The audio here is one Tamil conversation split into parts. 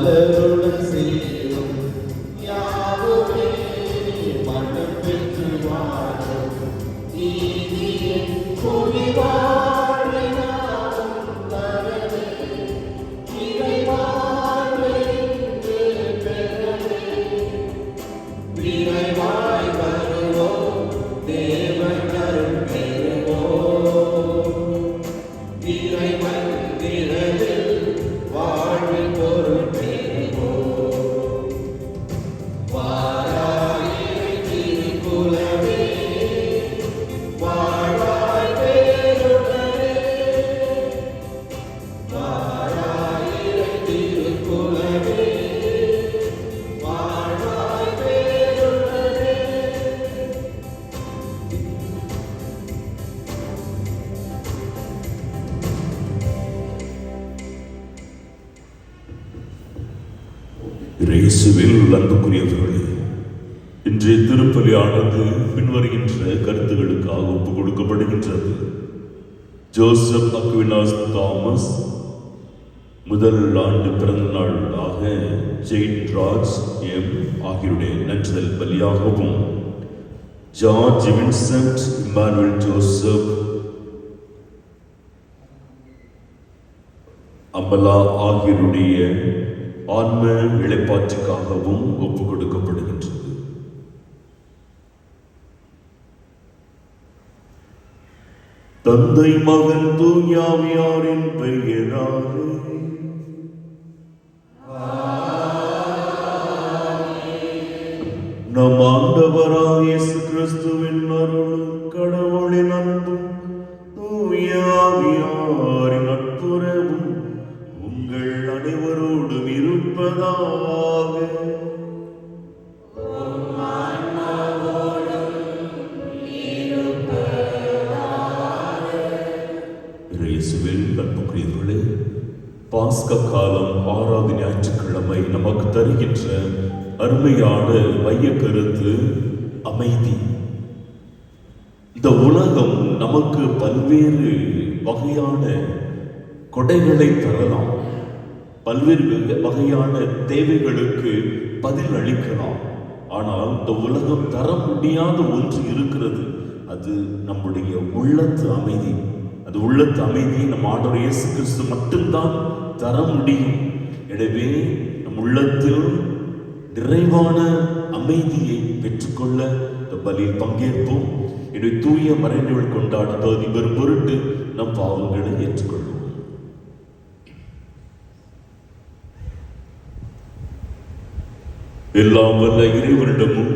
மலருடன் சேரும் யாவுமே மனம் பெற்று வாழும் நீதியின் புவி வாழ்வை நாமும் தரவே இறை வாழ்வை இன்று பெறவே விரைவாய் வருவோம் தேவன் அருள் பெறுவோம் இறைவன் நிழலில் வாழ்வில் பொருள் பெறுவோம் வாராயிரை திருக்குலவே வாழ்வாய் பேருடனே வாராயிரை திருக்குலவே வாழ்வாய் பேருடனே. இயேசுவில் அன்புக்குரியவர்களே, இன்றைய திருப்பலியானது பின்வருகின்ற கருத்துகளுக்காக ஒப்புக் கொடுக்கப்படுகின்றது. ஜோசப் அக்வினாஸ் தாமஸ் முதல் ஆண்டு பிறந்த நாளாக ஜெயின் ராஜ் எம் ஆகியோருடைய நன்றிதல் பலியாகவும், ஜார்ஜ் வின்சென்ட் இமானுவேல் ஜோசப் அம்பலா ஆகியோருடைய ஆன்ம இளைப்பாற்றுக்காகவும் ஒப்புக் கொடுக்கப்படுகின்றது. தந்தை மகன் தூயாவியாரின் பெயராலே நம் ஆண்டவராகிய இயேசு கிறிஸ்துவின் அருளும் கடவுளின் அன்பும் தூயாவியாரின் நட்புறவும் உங்கள் அனைவரோடும் இருப்பதாக. இயேசுவில் அன்புக்குரியவர்களே, பாஸ்க காலம் 6வது ஞாயிற்றுக்கிழமை நமக்கு தருகின்ற அருமையான மைய கருத்து அமைதி. இந்த உலகம் நமக்கு பல்வேறு வகையான கொடைகளை தரலாம், பல்வேறு வகையான தேவைகளுக்கு பதில் அளிக்கலாம். ஆனால் இந்த உலகம் தர முடியாத ஒன்று இருக்கிறது, அது நம்முடைய உள்ளத்து அமைதி. அது உள்ளத்து அமைதியை நம் ஆண்டவர் இயேசு கிறிஸ்து மட்டும்தான் தர முடியும். எனவே நம் உள்ளத்தில் நிறைவான அமைதியை பெற்றுக்கொள்ள இந்த பலியில் பங்கேற்போம். எனவே தூய மறைநூல் கொண்டாட தகுதி பெறும் பொருட்டு நம் பாவங்களை ஏற்றுக்கொள்வோம். எல்லாம் வல்ல இறைவனிடமும்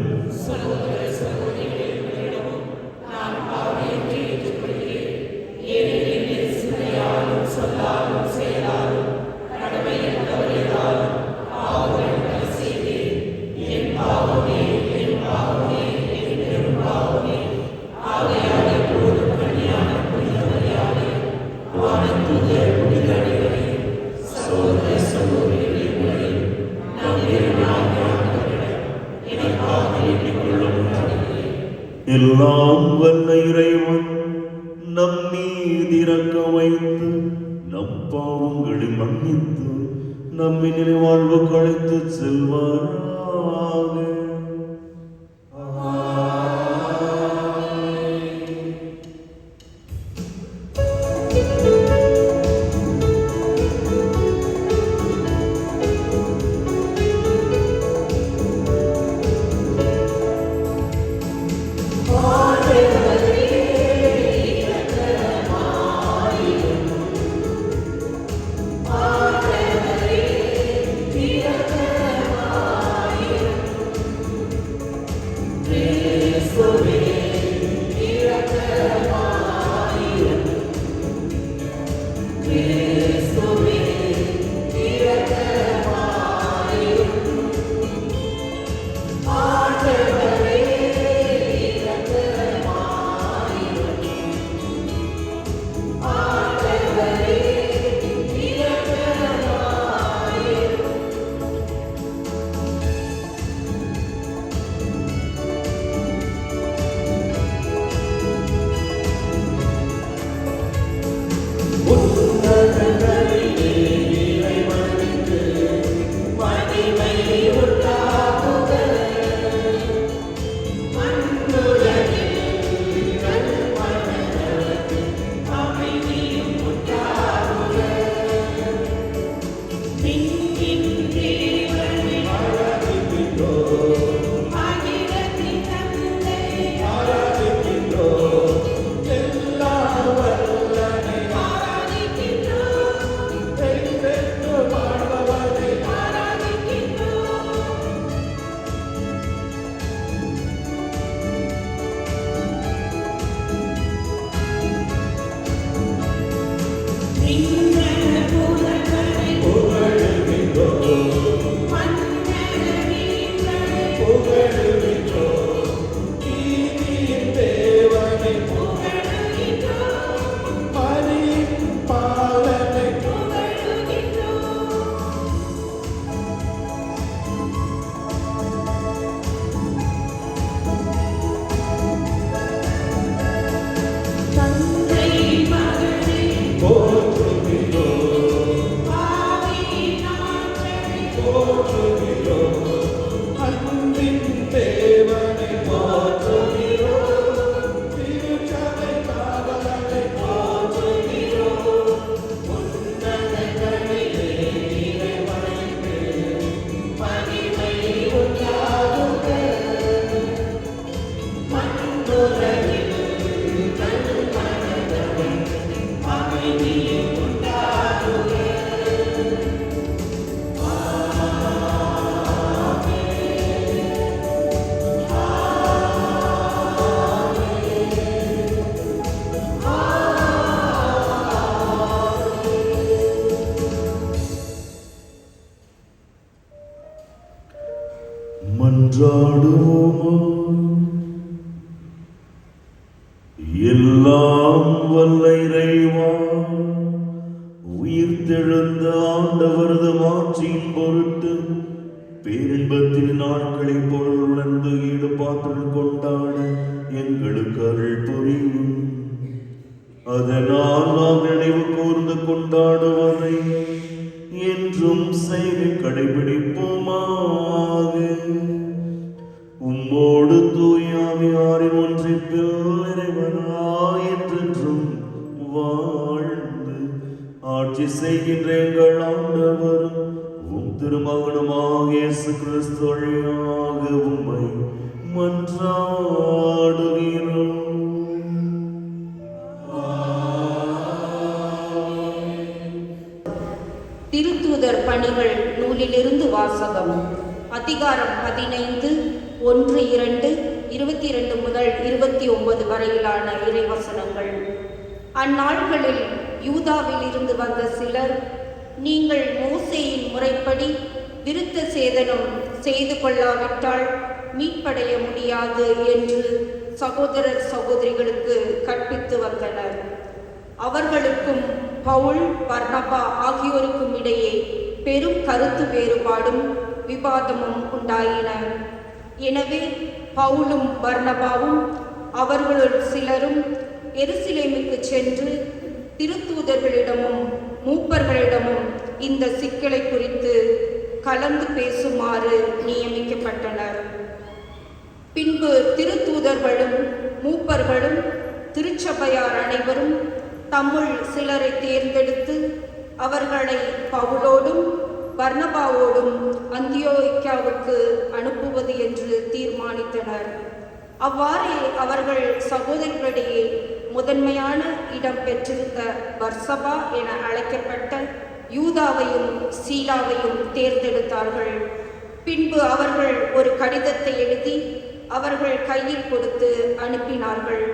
எல்லாம் வல்ல இறைவன் நம் மீது இரக்கம் வைத்து நம் பாவங்களை மன்னித்து நம்மை நிலைவாழ்வு கழித்து செல்வாராக. மன்றாடுவோமா. எல்லாம் வல்ல இறைவா, உயிர்த்தெழுந்த ஆண்டவரது மாட்சியின் பொருட்டு பேரின்பத்தின் நாட்களை பொருள் உணர்ந்து ஈடுபாட்டு கொண்டாட எங்களுக்கு அருள் புரியும். அதனால் நாம் நினைவு கூர்ந்து கொண்டாடுவதை என்றும் செய்து கடைபிடிப்போமாக. உம்மோடு தூயாவியாரின் ஒன்றிப்பில் இறைவனாய் என்றென்றும் வாழ்ந்து ஆட்சி செய்கின்ற எங்கள் ஆண்டவரும் உம் திருமகனுமாக இயேசு கிறிஸ்து வழியாக உம்மை மன்றாடுகிறோம். திருத்தூதர் பணிகள் நூலிலிருந்து வாசகம். அதிகாரம் 15 1, 2, 22 முதல் 29 வரையிலான இறைவசனங்கள். அந்நாட்களில் யூதாவில் இருந்து வந்த சிலர், நீங்கள் மோசேயின் முறைப்படி விருத்த சேதனம் செய்து கொள்ளாவிட்டால் மீட்படைய முடியாது என்று சகோதரர் சகோதரிகளுக்கு கற்பித்து வந்தனர். அவர்களுக்கும் பவுல், பர்னபா ஆகியோருக்கும் இடையே பெரும் கருத்து வேறுபாடும் விவாதமும் உண்டாயின. எனவே பவுலும் பர்னபாவும் அவர்களுள் சிலரும் எருசலேமுக்கு சென்று திருத்தூதர்களிடமும் மூப்பர்களிடமும் இந்த சிக்கலை குறித்து கலந்து பேசுமாறு நியமிக்கப்பட்டனர். பின்பு திருத்தூதர்களும் மூப்பர்களும் திருச்சபையார் அனைவரும் தம்முள் சிலரை தேர்ந்தெடுத்து அவர்களை பவுலோடும் பர்னபாவோடும் அந்தியோக்கியாவுக்கு அனுப்புவது என்று தீர்மானித்தனர். அவ்வாறே அவர்கள் சகோதரர்களிடையே முதன்மையான இடம் பெற்றிருந்த பர்சபா என அழைக்கப்பட்ட யூதாவையும் சீலாவையும் தேர்ந்தெடுத்தார்கள். பின்பு அவர்கள் ஒரு கடிதத்தை எழுதி அவர்கள் கையில் கொடுத்து அனுப்பினார்கள்.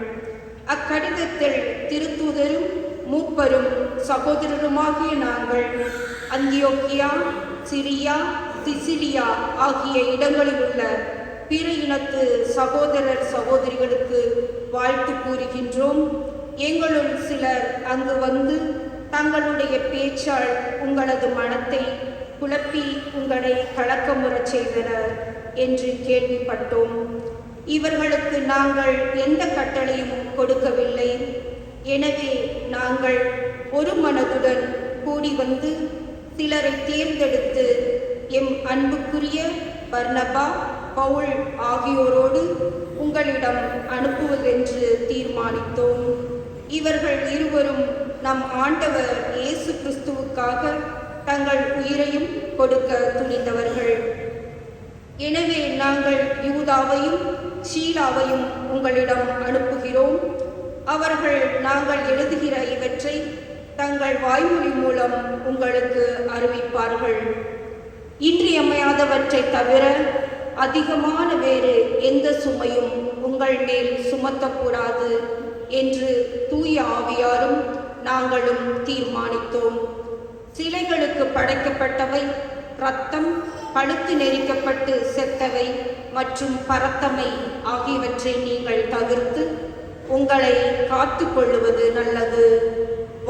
அக்கடிதத்தில் திருத்தூதரும் மூப்பரும் சகோதரருமாகிய நாங்கள் அந்தியோக்கியா, சிரியா, சிசிலியா ஆகிய இடங்களில் உள்ள பிற இனத்து சகோதரர் சகோதரிகளுக்கு வாழ்த்து கூறுகின்றோம். எங்களுள் சிலர் அங்கு வந்து தங்களுடைய பேச்சால் உங்களது மனத்தை குழப்பி உங்களை கலக்கமுறச் செய்தனர் என்று கேள்விப்பட்டோம். இவர்களுக்கு நாங்கள் எந்த கட்டளையும் கொடுக்கவில்லை. எனவே நாங்கள் ஒரு மனதுடன் கூடி வந்து சிலரை தேர்ந்தெடுத்து எம் அன்புக்குரிய பர்னபா, பவுல் ஆகியோரோடு உங்களிடம் அனுப்புவதென்று தீர்மானித்தோம். இவர்கள் இருவரும் நம் ஆண்டவர் இயேசு கிறிஸ்துவுக்காக தங்கள் உயிரையும் கொடுக்க துணிந்தவர்கள். எனவே நாங்கள் யூதாவையும் ஷீலாவையும் உங்களிடம் அனுப்புகிறோம். அவர்கள் நாங்கள் எழுதுகிற இவற்றை தங்கள் வாய்மொழி மூலம் உங்களுக்கு அறிவிப்பார்கள். இன்றியமையாதவற்றை தவிர அதிகமான வேறு எந்த சுமையும் உங்கள் மேல் சுமத்தக்கூடாது என்று தூய ஆவியாரும் நாங்களும் தீர்மானித்தோம். சிலைகளுக்கு படைக்கப்பட்டவை, இரத்தம், கழுத்து நெரிக்கப்பட்டு செத்தவை மற்றும் பரத்தமை ஆகியவற்றை நீங்கள் தவிர்த்து உங்களை காத்து கொள்ளுவது நல்லது.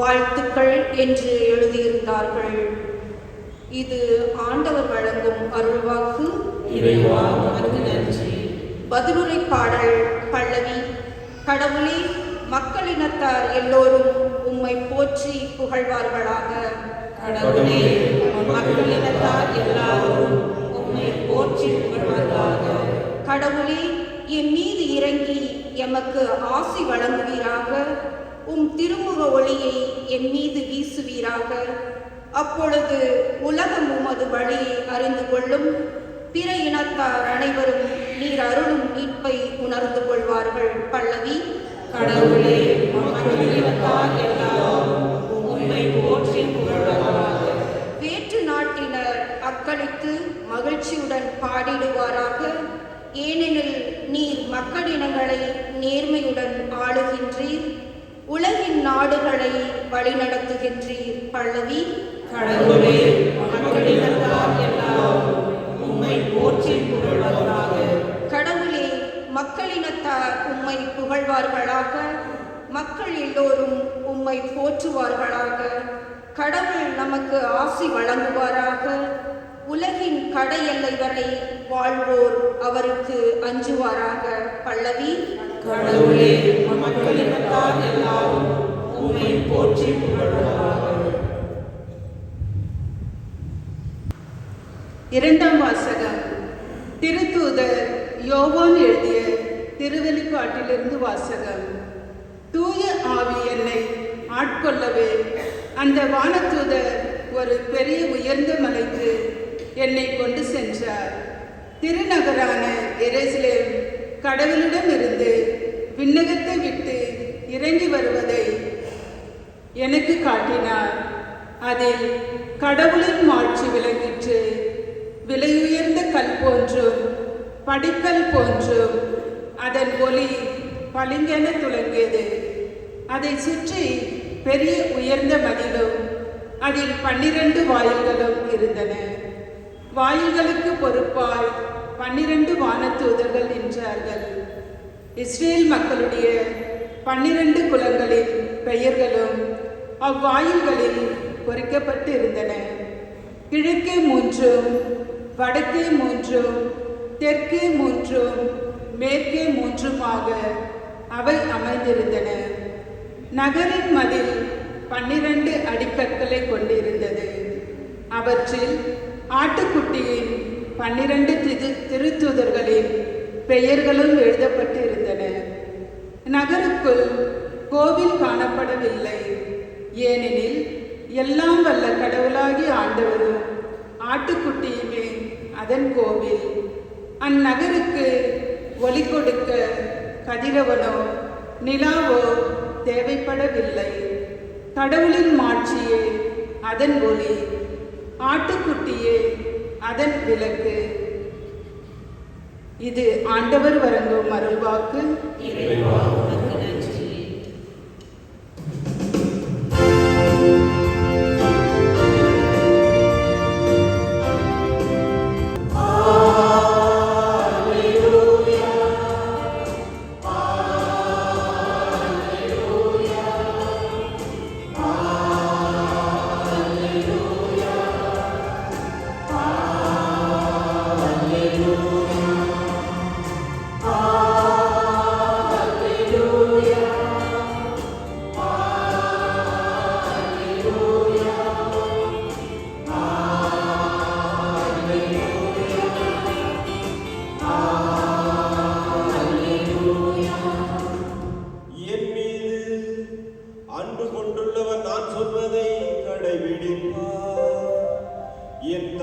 வாழ்த்துக்கள் என்று எழுதியிருந்தார்கள். இது ஆண்டவர் வழங்கும் அருள்வாக்கு. இறைவா உமக்கு நன்றி. பதிலுரை பாடல் பல்லவி. கடவுளே, மக்களினத்தார் எல்லோரும் உம்மை போற்றி புகழ்வார்களாக. கடவுளே, மக்களினத்தார் எல்லாரும் உம்மை போற்றி புகழ்வார்களாக. கடவுளே, என் மீது இறங்கி எமக்கு ஆசி வழங்குவீராக. உம் திருமுக ஒளியை என் மீது வீசுவீராக. அப்பொழுது உலகம் உமது வழியை அறிந்து கொள்ளும். பிற இனத்தார் அனைவரும் நீர் அருளும் மீட்பை உணர்ந்து கொள்வார்கள். பல்லவி. கடவுளே, மக்களினத்தார் எல்லாரும் உம்மை போற்றி புகழ்வார்களாக. வேற்று நாட்டினர் அக்களித்து மகிழ்ச்சியுடன் பாடிடுவாராக. ஏனெனில் நீர் மக்களினங்களை நேர்மையுடன் ஆளுகின்றீர். உலகின் நாடுகளை வழிநடத்துகின்றீர். பல்லவி. கடவுளே, மக்களினத்தார் எல்லாரும் உம்மை போற்றி புகழ்வார்களாக. கடவுளே, மக்களினத்தார் உம்மை புகழ்வார்களாக. மக்கள் எல்லோரும் உம்மை போற்றுவார்களாக. கடவுள் நமக்கு ஆசி வழங்குவாராக. உலகின் கடை எல்லை வரை வாழ்வோர் அவருக்கு அஞ்சுவாராக. பல்லவி. கடவுளே, மக்களினத்தார் எல்லாரும் உம்மை போற்றி புகழ்வார்களாக. இரண்டாம் வாசகம். திருத்தூதர் யோவான் எழுதிய திருவெளிப்பாட்டிலிருந்து வாசகம். தூய ஆவி என்னை ஆட்கொள்ளவே அந்த வானதூதர் ஒரு பெரிய உயர்ந்த மலைக்கு என்னை கொண்டு சென்றார். திருநகரான எருசலேம் கடவுளிடமிருந்து விண்ணகத்தை விட்டு இறங்கி வருவதை எனக்கு காட்டினார். அதில் கடவுளின் மாட்சி விளங்கிற்று. விலையுயர்ந்த கல் போன்றும் படிக்கல் போன்றும் அதன் ஒளி பளிங்கென துலங்கியது. அதை சுற்றி பெரிய உயர்ந்த மதிலும் அதில் 12 வாயில்களும் இருந்தன. வாயில்களுக்கு பொறுப்பாய் 12 வானதூதர்கள் நின்றார்கள். இஸ்ரேல் மக்களுடைய 12 குலங்களின் பெயர்களும் அவ்வாயில்களில் பொறிக்கப்பட்டு இருந்தன. கிழக்கே 3, வடக்கே 3, தெற்கே 3, மேற்கே 3மாக அவை அமைந்திருந்தன. நகரின் மதில் 12 அடிக்கற்களை கொண்டிருந்தது. அவற்றில் ஆட்டுக்குட்டியின் 12 திருத்தூதர்களின் பெயர்களும் எழுதப்பட்டு இருந்தன. நகருக்குள் கோவில் காணப்படவில்லை. ஏனெனில் எல்லாம் வல்ல கடவுளாகிய ஆண்டவரும் ஆட்டுக்குட்டியுமே அதன் கோவில். அந்நகருக்கு ஒளி கொடுக்க கதிரவனோ நிலாவோ தேவைப்படவில்லை. கடவுளின் மாட்சியே அதன் ஒளி, ஆட்டுக்குட்டியே அதன் விளக்கு. இது ஆண்டவர் வழங்கும் அருள்வாக்கு. இறைவா உமக்கு நன்றி. Hallelujah.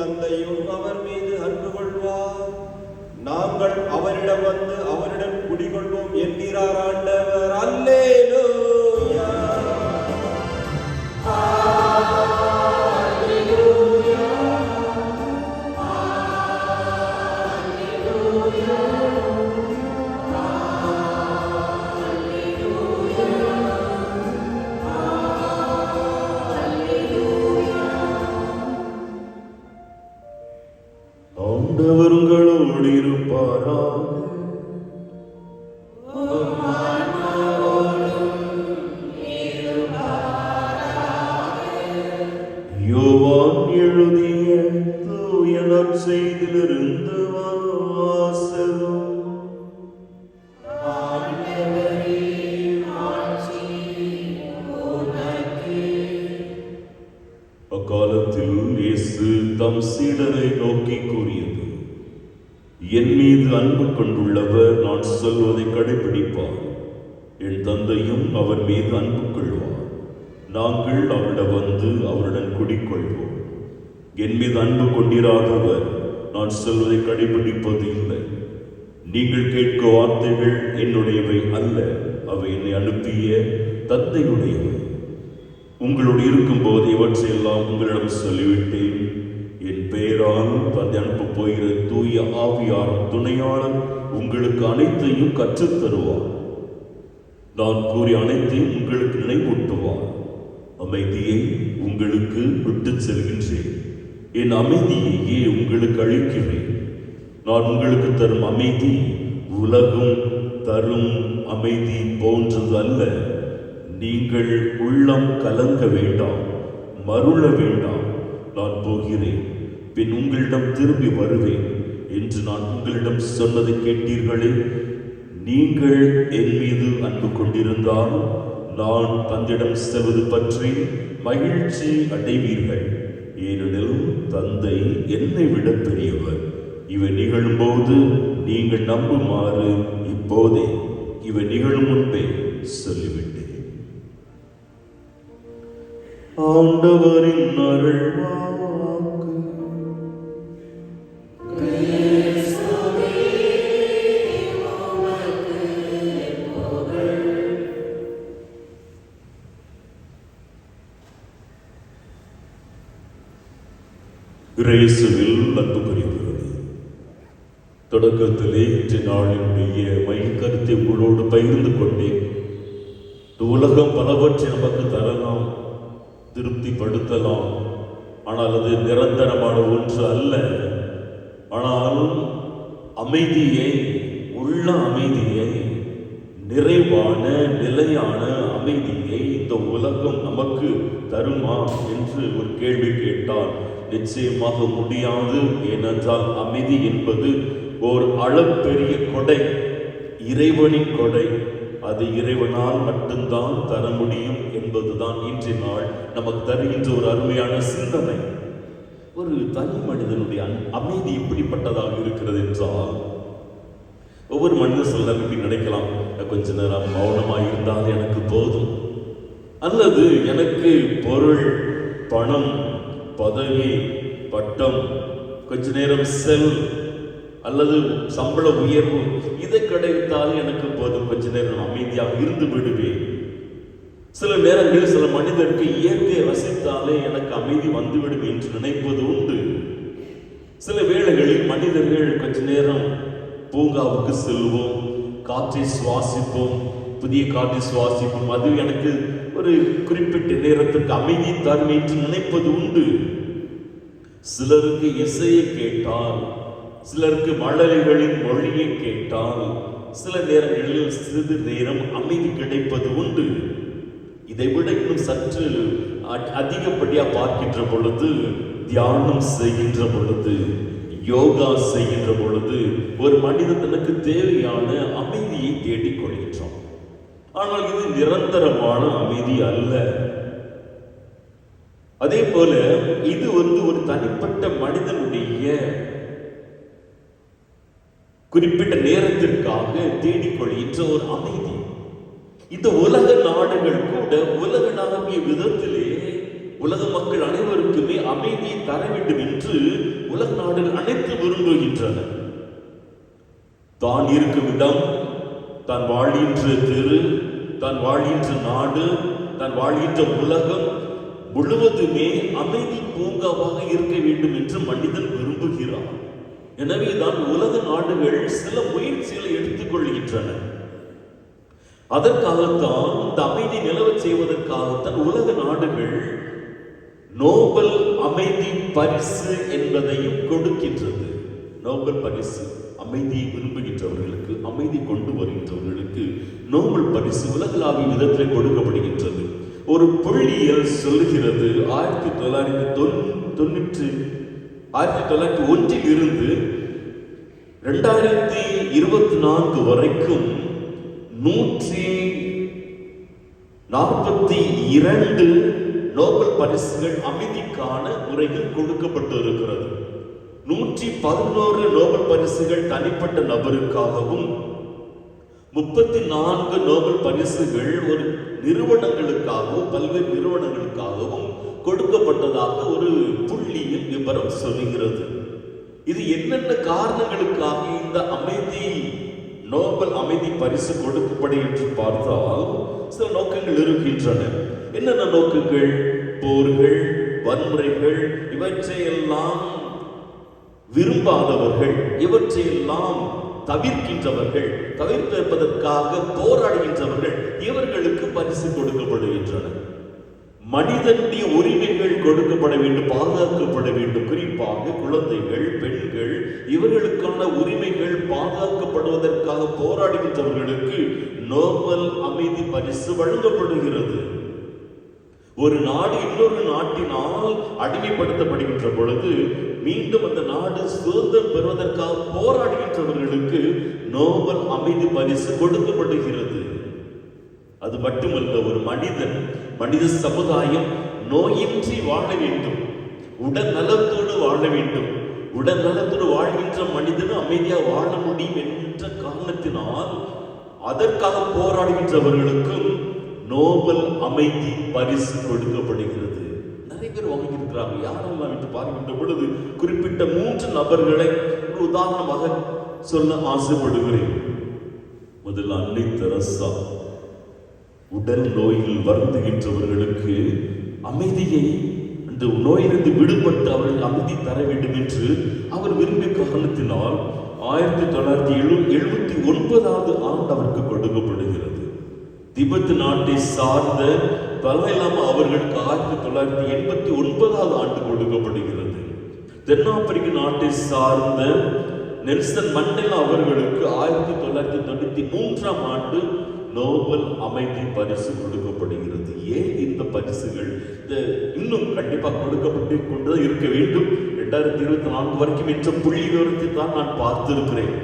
தந்தையும் அவர் மீது அன்பு கொள்வார். நாங்கள் அவரிடம் வந்து அவரிடம் குடிகொள்வோம் என்கிறார் ஆண்டவர். அல்லேலூயா. ஆண்டவர் உங்களோடு இருப்பாராக. யோவான் எழுதிய தூய நற்செய்தியிலிருந்து வாசகம். அக்காலத்தில் இயேசு தம் சீடரை நோக்கி கூறியது, என் மீது அன்பு கொண்டுள்ளவர் நான் சொல்வதை கடைபிடிப்பார். என் தந்தையும் அவர் மீது அன்பு கொள்வார். நாங்கள் அவரிடம் வந்து அவருடன் குடிக்கொள்வோம். என் மீது அன்பு கொண்டிராதவர் நான் சொல்வதை கடைபிடிப்பது இல்லை. நீங்கள் கேட்கும் வார்த்தைகள் என்னுடையவை அல்ல, அவை என்னை அனுப்பிய தந்தையுடையவை. உங்களோடு இருக்கும்போது இவற்றையெல்லாம் உங்களிடம் சொல்லிவிட்டேன். என் பெயரால் தந்தை அனுப்ப போகிற தூய ஆவியார் துணையாளர் உங்களுக்கு அனைத்தையும் கற்றுத் தருவார். நான் கூறிய அனைத்தையும் உங்களுக்கு நினைவூட்டுவார். அமைதியை உங்களுக்கு விட்டுச் செல்கின்றேன், என் அமைதியையே உங்களுக்கு அளிக்கிறேன். நான் உங்களுக்கு தரும் அமைதி உலகம் தரும் அமைதி போன்றது அல்ல. நீங்கள் உள்ளம் கலங்க வேண்டாம், மருள வேண்டாம். நான் போகிறேன், பின் உங்களிடம் திரும்பி வருவேன் என்று நான் உங்களிடம் சொன்னதை கேட்டீர்களே. நீங்கள் என் மீது அன்பு கொண்டிருந்தால் நான் தந்தையிடம் செல்வது பற்றி மகிழ்ச்சி அடைவீர்கள். ஏனெனில் தந்தை என்னை விட பெரியவர். இவை நிகழும்போது நீங்கள் நம்புமாறு இப்போதே இவை நிகழும் முன்பே சொல்லிவிட்டேன். ஆண்டவரின் அருள்வாக்கு. இயேசுவில் அன்புக்குரியவர்களே, தொடக்கத்திலே இன்று நாளினுடைய மைய கருத்தை உங்களோடு பகிர்ந்து கொண்டேன். உலகம் பலவற்றை நமக்கு தரலாம், திருப்திப்படுத்தலாம், ஆனால் அது நிரந்தரமான ஒன்று அல்ல. ஆனாலும் அமைதியை, உள்ள அமைதியை, நிறைவான நிலையான அமைதியை இந்த உலகம் நமக்கு தருமா என்று ஒரு கேள்வி கேட்டால் நிச்சயமாக முடியாது. ஏனென்றால் அமைதி என்பது ஓர் அளப்பெரிய கொடை, இறைவனின் கொடை. அது இறைவனால் மட்டும்தான் தர முடியும் என்பதுதான் இன்றைய நாள் நமக்கு தருகின்ற ஒரு அருமையான சிந்தனை. ஒரு தனி மனிதனுடைய அமைதி எப்படிப்பட்டதாக இருக்கிறது என்றால், ஒவ்வொரு மனிதன் சொல்ல நினைக்கலாம், கொஞ்ச நேரம் மௌனமாக இருந்தால் எனக்கு போதும், அல்லது எனக்கு பொருள், பணம், பதவி, பட்டம், கொஞ்ச நேரம் செல் அல்லது சம்பள உயர்வு, இதை கிடைத்தால் எனக்கு போதும், கொஞ்ச நேரம் அமைதியாக இருந்து விடுவேன். சில நேரங்களில் சில மனிதருக்கு இயற்கையை ரசித்தாலே எனக்கு அமைதி வந்துவிடும் என்று நினைப்பது உண்டு. சில வேளைகளில் மனிதர்கள் கொஞ்ச நேரம் பூங்காவுக்கு செல்வோம், காற்றை சுவாசிப்போம், புதிய காற்றை சுவாசிப்போம், அது எனக்கு ஒரு குறிப்பிட்ட நேரத்திற்கு அமைதி தரும் என்று நினைப்பது உண்டு. சிலருக்கு இசையை கேட்டால், சிலருக்கு மழலைகளின் மொழியை கேட்டால், சில நேரங்களில் சிறிது நேரம் அமைதி கிடைப்பது உண்டு. இதை விட இன்னும் சற்று அதிகப்படியா பார்க்கின்ற பொழுது, தியானம் செய்கின்ற பொழுது, யோகா செய்கின்ற பொழுது ஒரு மனிதன் தனக்கு தேவையான அமைதியை தேடிக் கொள்கின்றான். ஆனால் இது நிரந்தரமான அமைதி அல்ல. அதே போல இது ஒரு தனிப்பட்ட மனிதனுடைய குறிப்பிட்ட நேரத்திற்காக தேடிக்கொள்கின்ற ஒரு அமைதி. இந்த உலக நாடுகள் கூட உலகளாவிய விதத்திலே உலக மக்கள் அனைவருக்குமே அமைதியை தர வேண்டும் என்று உலக நாடுகள் அனைத்து விரும்புகின்றன. தான் இருக்கும் இடம், தான் வாழ்கின்ற தெரு, தான் வாழ்கின்ற நாடு, தான் வாழ்கின்ற உலகம் முழுவதுமே அமைதி பூங்காவாக இருக்க வேண்டும் என்று மனிதன் விரும்புகிறான். எனவேதான் உலக நாடுகள் சில முயற்சிகளை எடுத்துக்கொள்கின்றன. அதற்காகத்தான் இந்த அமைதி நிலவச் செய்வதற்காகத்தான் உலக நாடுகள் நோபல் அமைதி பரிசு என்பதையும் கொடுக்கின்றது. நோபல் பரிசு அமைதியை விரும்புகின்றவர்களுக்கு, அமைதி கொண்டு வருகின்றவர்களுக்கு நோபல் பரிசு உலகளாவிய விதத்தில் கொடுக்கப்படுகின்றது. ஒரு புள்ளியியல் சொல்லுகிறது 1901 இருந்து 2024 வரைக்கும் 142 நோபல் பரிசுகள் அமைதிக்கான முறையில் கொடுக்கப்பட்டு இருக்கிறது. 111 நோபல் பரிசுகள் தனிப்பட்ட நபருக்காகவும், 34 நோபல் பரிசுகள் ஒரு நிறுவனங்களுக்காகவும், பல்வேறு நிறுவனங்களுக்காகவும் கொடுக்கப்பட்டதாக ஒரு புள்ளியில் விவரம் சொல்லுகிறது. இது என்னென்ன காரணங்களுக்காக இந்த நோபல் அமைதி பரிசு கொடுக்கப்படும் என்று பார்த்தால் சில நோக்கங்கள் இருக்கின்றன. என்னென்ன நோக்கங்கள்? போர்கள், வன்முறைகள், இவற்றையெல்லாம் விரும்பாதவர்கள், இவற்றையெல்லாம் தவிர்க்கின்றவர்கள், தவிர்ப்பதற்காக போராடுகின்றவர்கள், இவர்களுக்கு பரிசு கொடுக்கப்படுகின்றன. மனிதனுடைய உரிமைகள் கொடுக்கப்பட வேண்டும், பாதுகாக்கப்பட வேண்டும். குறிப்பாக குழந்தைகள், பெண்கள், இவர்களுக்கான உரிமைகள் பாதுகாக்கப்படுவதற்காக போராடுகின்றவர்களுக்கு நோபல் அமைதி பரிசு வழங்கப்படுகிறது. ஒரு நாடு இன்னொரு நாட்டினால் அடிமைப்படுத்தப்படுகின்ற பொழுது மீண்டும் அந்த நாடு சுதந்திரம் பெறுவதற்காக போராடுகின்றவர்களுக்கு நோபல் அமைதி பரிசு கொடுக்கப்படுகிறது. அது மட்டுமல்ல, ஒரு மனித சமுதாயம் நோயின்றி வாழ வேண்டும், உடல் நலத்தோடு வாழ வேண்டும். உடல் நலத்தோடு வாழ்கின்ற மனிதனும் அமைதியாக வாழ முடியும் என்ற காரணத்தினால் அதற்காக போராடுகின்றவர்களுக்கும் நோபல் அமைதி பரிசு கொடுக்கப்படுகிறது. நிறைய பேர் வாங்கியிருக்கிறாங்க. யாரெல்லாம் என்று பார்க்கின்ற பொழுது குறிப்பிட்ட 3 நபர்களை உதாரணமாக சொல்ல ஆசைப்படுகிறேன். முதல்ல அன்னை தெரசா. உடல் நோயில் வருந்துகின்றவர்களுக்கு அமைதியை, அந்த நோயிலிருந்து விடுபட்டு அவர்கள் அமைதி தர வேண்டும் என்று அவர் விரும்பிய காரணத்தினால் 1979 ஆண்டு அவருக்கு கொடுக்கப்படுகிறது. திபெத் நாட்டை சார்ந்த தலாய் லாமா அவர்களுக்கு 1989 ஆண்டு கொடுக்கப்படுகிறது. தென்னாப்பிரிக்க நாட்டை சார்ந்த நெல்சன் மண்டேலா அவர்களுக்கு 1993 ஆண்டு நோபல் அமைதி பரிசு கொடுக்கப்படுகிறது. ஏன் இந்த பரிசுகள் இன்னும் கண்டிப்பாக கொடுக்கப்பட்டு கொண்டு இருக்க வேண்டும்? 2024 வரைக்கும் என்ற புள்ளி விவரத்தை தான் நான் பார்த்திருக்கிறேன்.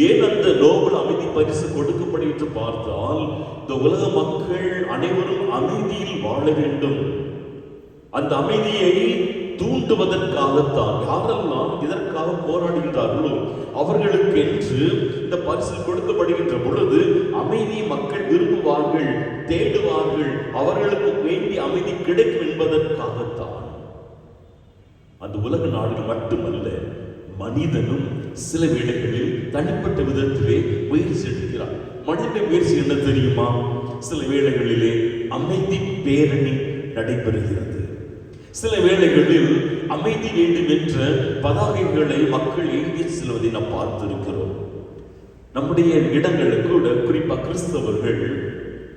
ஏன் அந்த நோபல் அமைதி பரிசு கொடுக்கப்படும் என்று பார்த்தால், இந்த உலக மக்கள் அனைவரும் அமைதியில் வாழ வேண்டும். அந்த அமைதியை தூண்டுவதற்காகத்தான் யாரெல்லாம் இதற்காக போராடுகின்றார்களோ அவர்களுக்கு என்று இந்த பரிசு கொடுக்கப்படுகின்ற பொழுது அமைதியை மக்கள் விரும்புவார்கள், தேடுவார்கள், அவர்களுக்கு வேண்டிய அமைதி கிடைக்கும் என்பதற்காகத்தான். அந்த உலக நாடுகள் மட்டுமல்ல, மனிதனும் சில வேளைகளில் தனிப்பட்ட விதத்திலே முயற்சி எடுக்கிறார். மனித முயற்சி என்ன தெரியுமா? சில வேளைகளிலே அமைதி பேரணி நடைபெறுகிறது. சில வேளைகளில் அமைதி வேண்டும் என்ற பதாகைகளை மக்கள் ஏந்தி செல்வதை நாம் பார்த்திருக்கிறோம். நம்முடைய இடங்களுக்கு கூட, குறிப்பாக கிறிஸ்தவர்கள்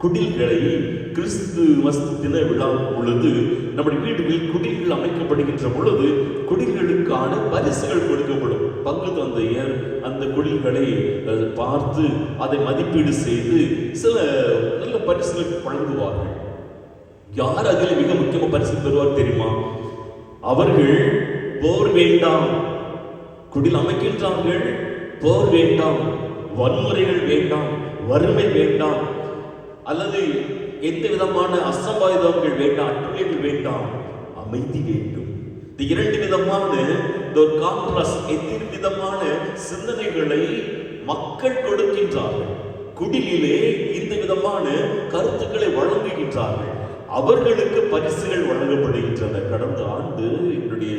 குடில்களை கிறிஸ்துமஸ் தின விழா பொழுது நம்முடைய வீடுகளில் குடில்கள் அமைக்கப்படுகின்ற பொழுது குடில்களுக்கான பரிசுகள் கொடுக்கப்படும். பங்கு தந்தையர் அந்த குடில்களை பார்த்து அதை மதிப்பீடு செய்து சில நல்ல பரிசுகள் வழங்குவார்கள். யார் அதில் மிக முக்கியமாக பரிசு பெறுவார் தெரியுமா? அவர்கள் போர் வேண்டாம், குடில் அமைக்கின்றார்கள், போர் வேண்டாம், வன்முறைகள் வேண்டாம், வறுமை வேண்டாம், அல்லது எந்த விதமான அசம்பாவிதங்கள் வேண்டாம், அட்டுழியங்கள் வேண்டாம், அமைதி வேண்டும். இந்த 2 விதமான எதிர் விதமான சிந்தனைகளை மக்கள் கொடுக்கின்றார்கள். குடிலே இந்த விதமான கருத்துக்களை வழங்குகின்றார்கள். அவர்களுக்கு பரிசுகள் வழங்கப்படுகின்றன. கடந்த ஆண்டு என்னுடைய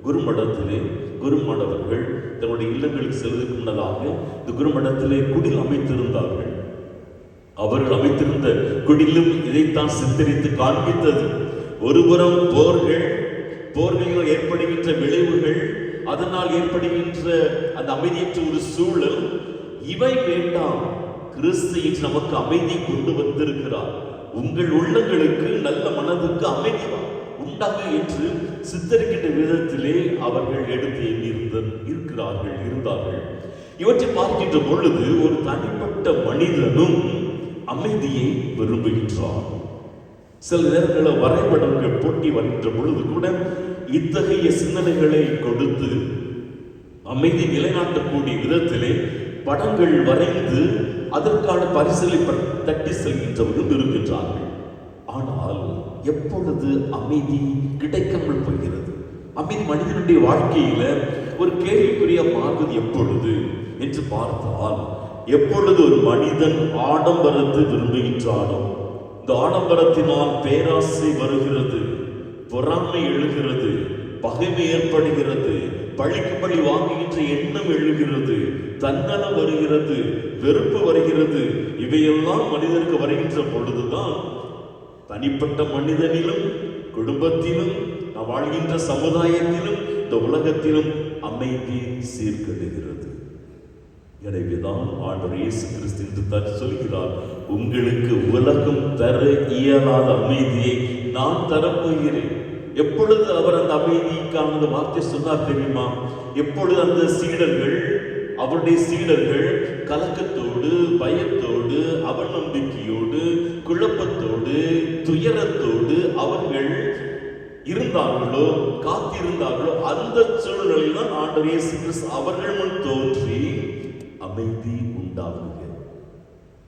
குருமடத்திலே குருமானவர்கள் தன்னுடைய இல்லங்களுக்கு செல்வதற்கு முன்னதாக இந்த குருமடத்திலே குடில் அமைத்திருந்தார்கள். அவர்கள் அமைத்திருந்த குடிலும் இதைத்தான் சித்தரித்து காண்பித்தது. ஒருபுறம் போர்களில் ஏற்படுகின்ற விளைவுகள், அதனால் ஏற்படுகின்ற அந்த அமைதியற்ற ஒரு சூழல், இவை வேண்டாம், கிறிஸ்து நமக்கு அமைதி கொண்டு வந்திருக்கிறார், உங்கள் உள்ளங்களுக்கு நல்ல மனதுக்கு அமைதி உண்டாக என்று சித்தரிக்கின்ற விதத்திலே அவர்கள் எடுத்து இருந்தார்கள். இவற்றை பார்க்கின்ற பொழுது ஒரு தனிப்பட்ட மனிதனும் அமைதியை விரும்புகின்றார். சில நேரங்களில் வரைபடங்கள் போட்டி வருகின்ற பொழுது கூட இத்தகைய சிந்தனைகளை கொடுத்து அமைதி நிலைநாட்டக்கூடிய விதத்திலே படங்கள் வரைந்து அதற்கான பரிசுகளை தட்டி செல்கின்றவர்கள் இருக்கின்றார்கள். ஆனால் எப்பொழுது அமைதி கிடைக்காமல் போகிறது? அமைதி மனிதனுடைய வாழ்க்கையில ஒரு கேள்விக்குரிய மாறுவது எப்பொழுது என்று பார்த்தால், எப்பொழுது ஒரு மனிதன் ஆடம்பரத்தை விரும்புகின்றானோ, இந்த ஆடம்பரத்தினால் பேராசை வருகிறது, பொறாமை எழுகிறது, பகைமை ஏற்படுகிறது, பழிக்கு பழி வாங்குகின்ற எண்ணம் எழுகிறது, தன்னலம் வருகிறது, வெறுப்பு வருகிறது. இவையெல்லாம் மனிதனுக்கு வருகின்ற பொழுதுதான் தனிப்பட்ட மனிதனிலும், குடும்பத்திலும், நாம் வாழ்கின்ற சமுதாயத்திலும், இந்த உலகத்திலும் அமைதி சீர்கெடுகிறது. எனவேதான் ஆண்டவர் இயேசு கிறிஸ்து சொல்கிறார், உங்களுக்கு உலகம் தர இயலாத அமைதியை நான் தரப்போகிறேன். எப்பொழுது அவர் அந்த அமைதிக்கான வார்த்தை சொன்னார் தெரியுமா? எப்பொழுது அந்த அவருடைய சீடர்கள் கலக்கத்தோடு, பயத்தோடு, அவநம்பிக்கையோடு, குழப்பத்தோடு, துயரத்தோடு அவர்கள் இருந்தார்களோ, காத்திருந்தார்களோ, அந்த சூழ்நிலையில் தான் ஆண்டவர் இயேசு கிறிஸ்து அவர்கள் முன் தோன்றி அமைதி உண்டாகுக,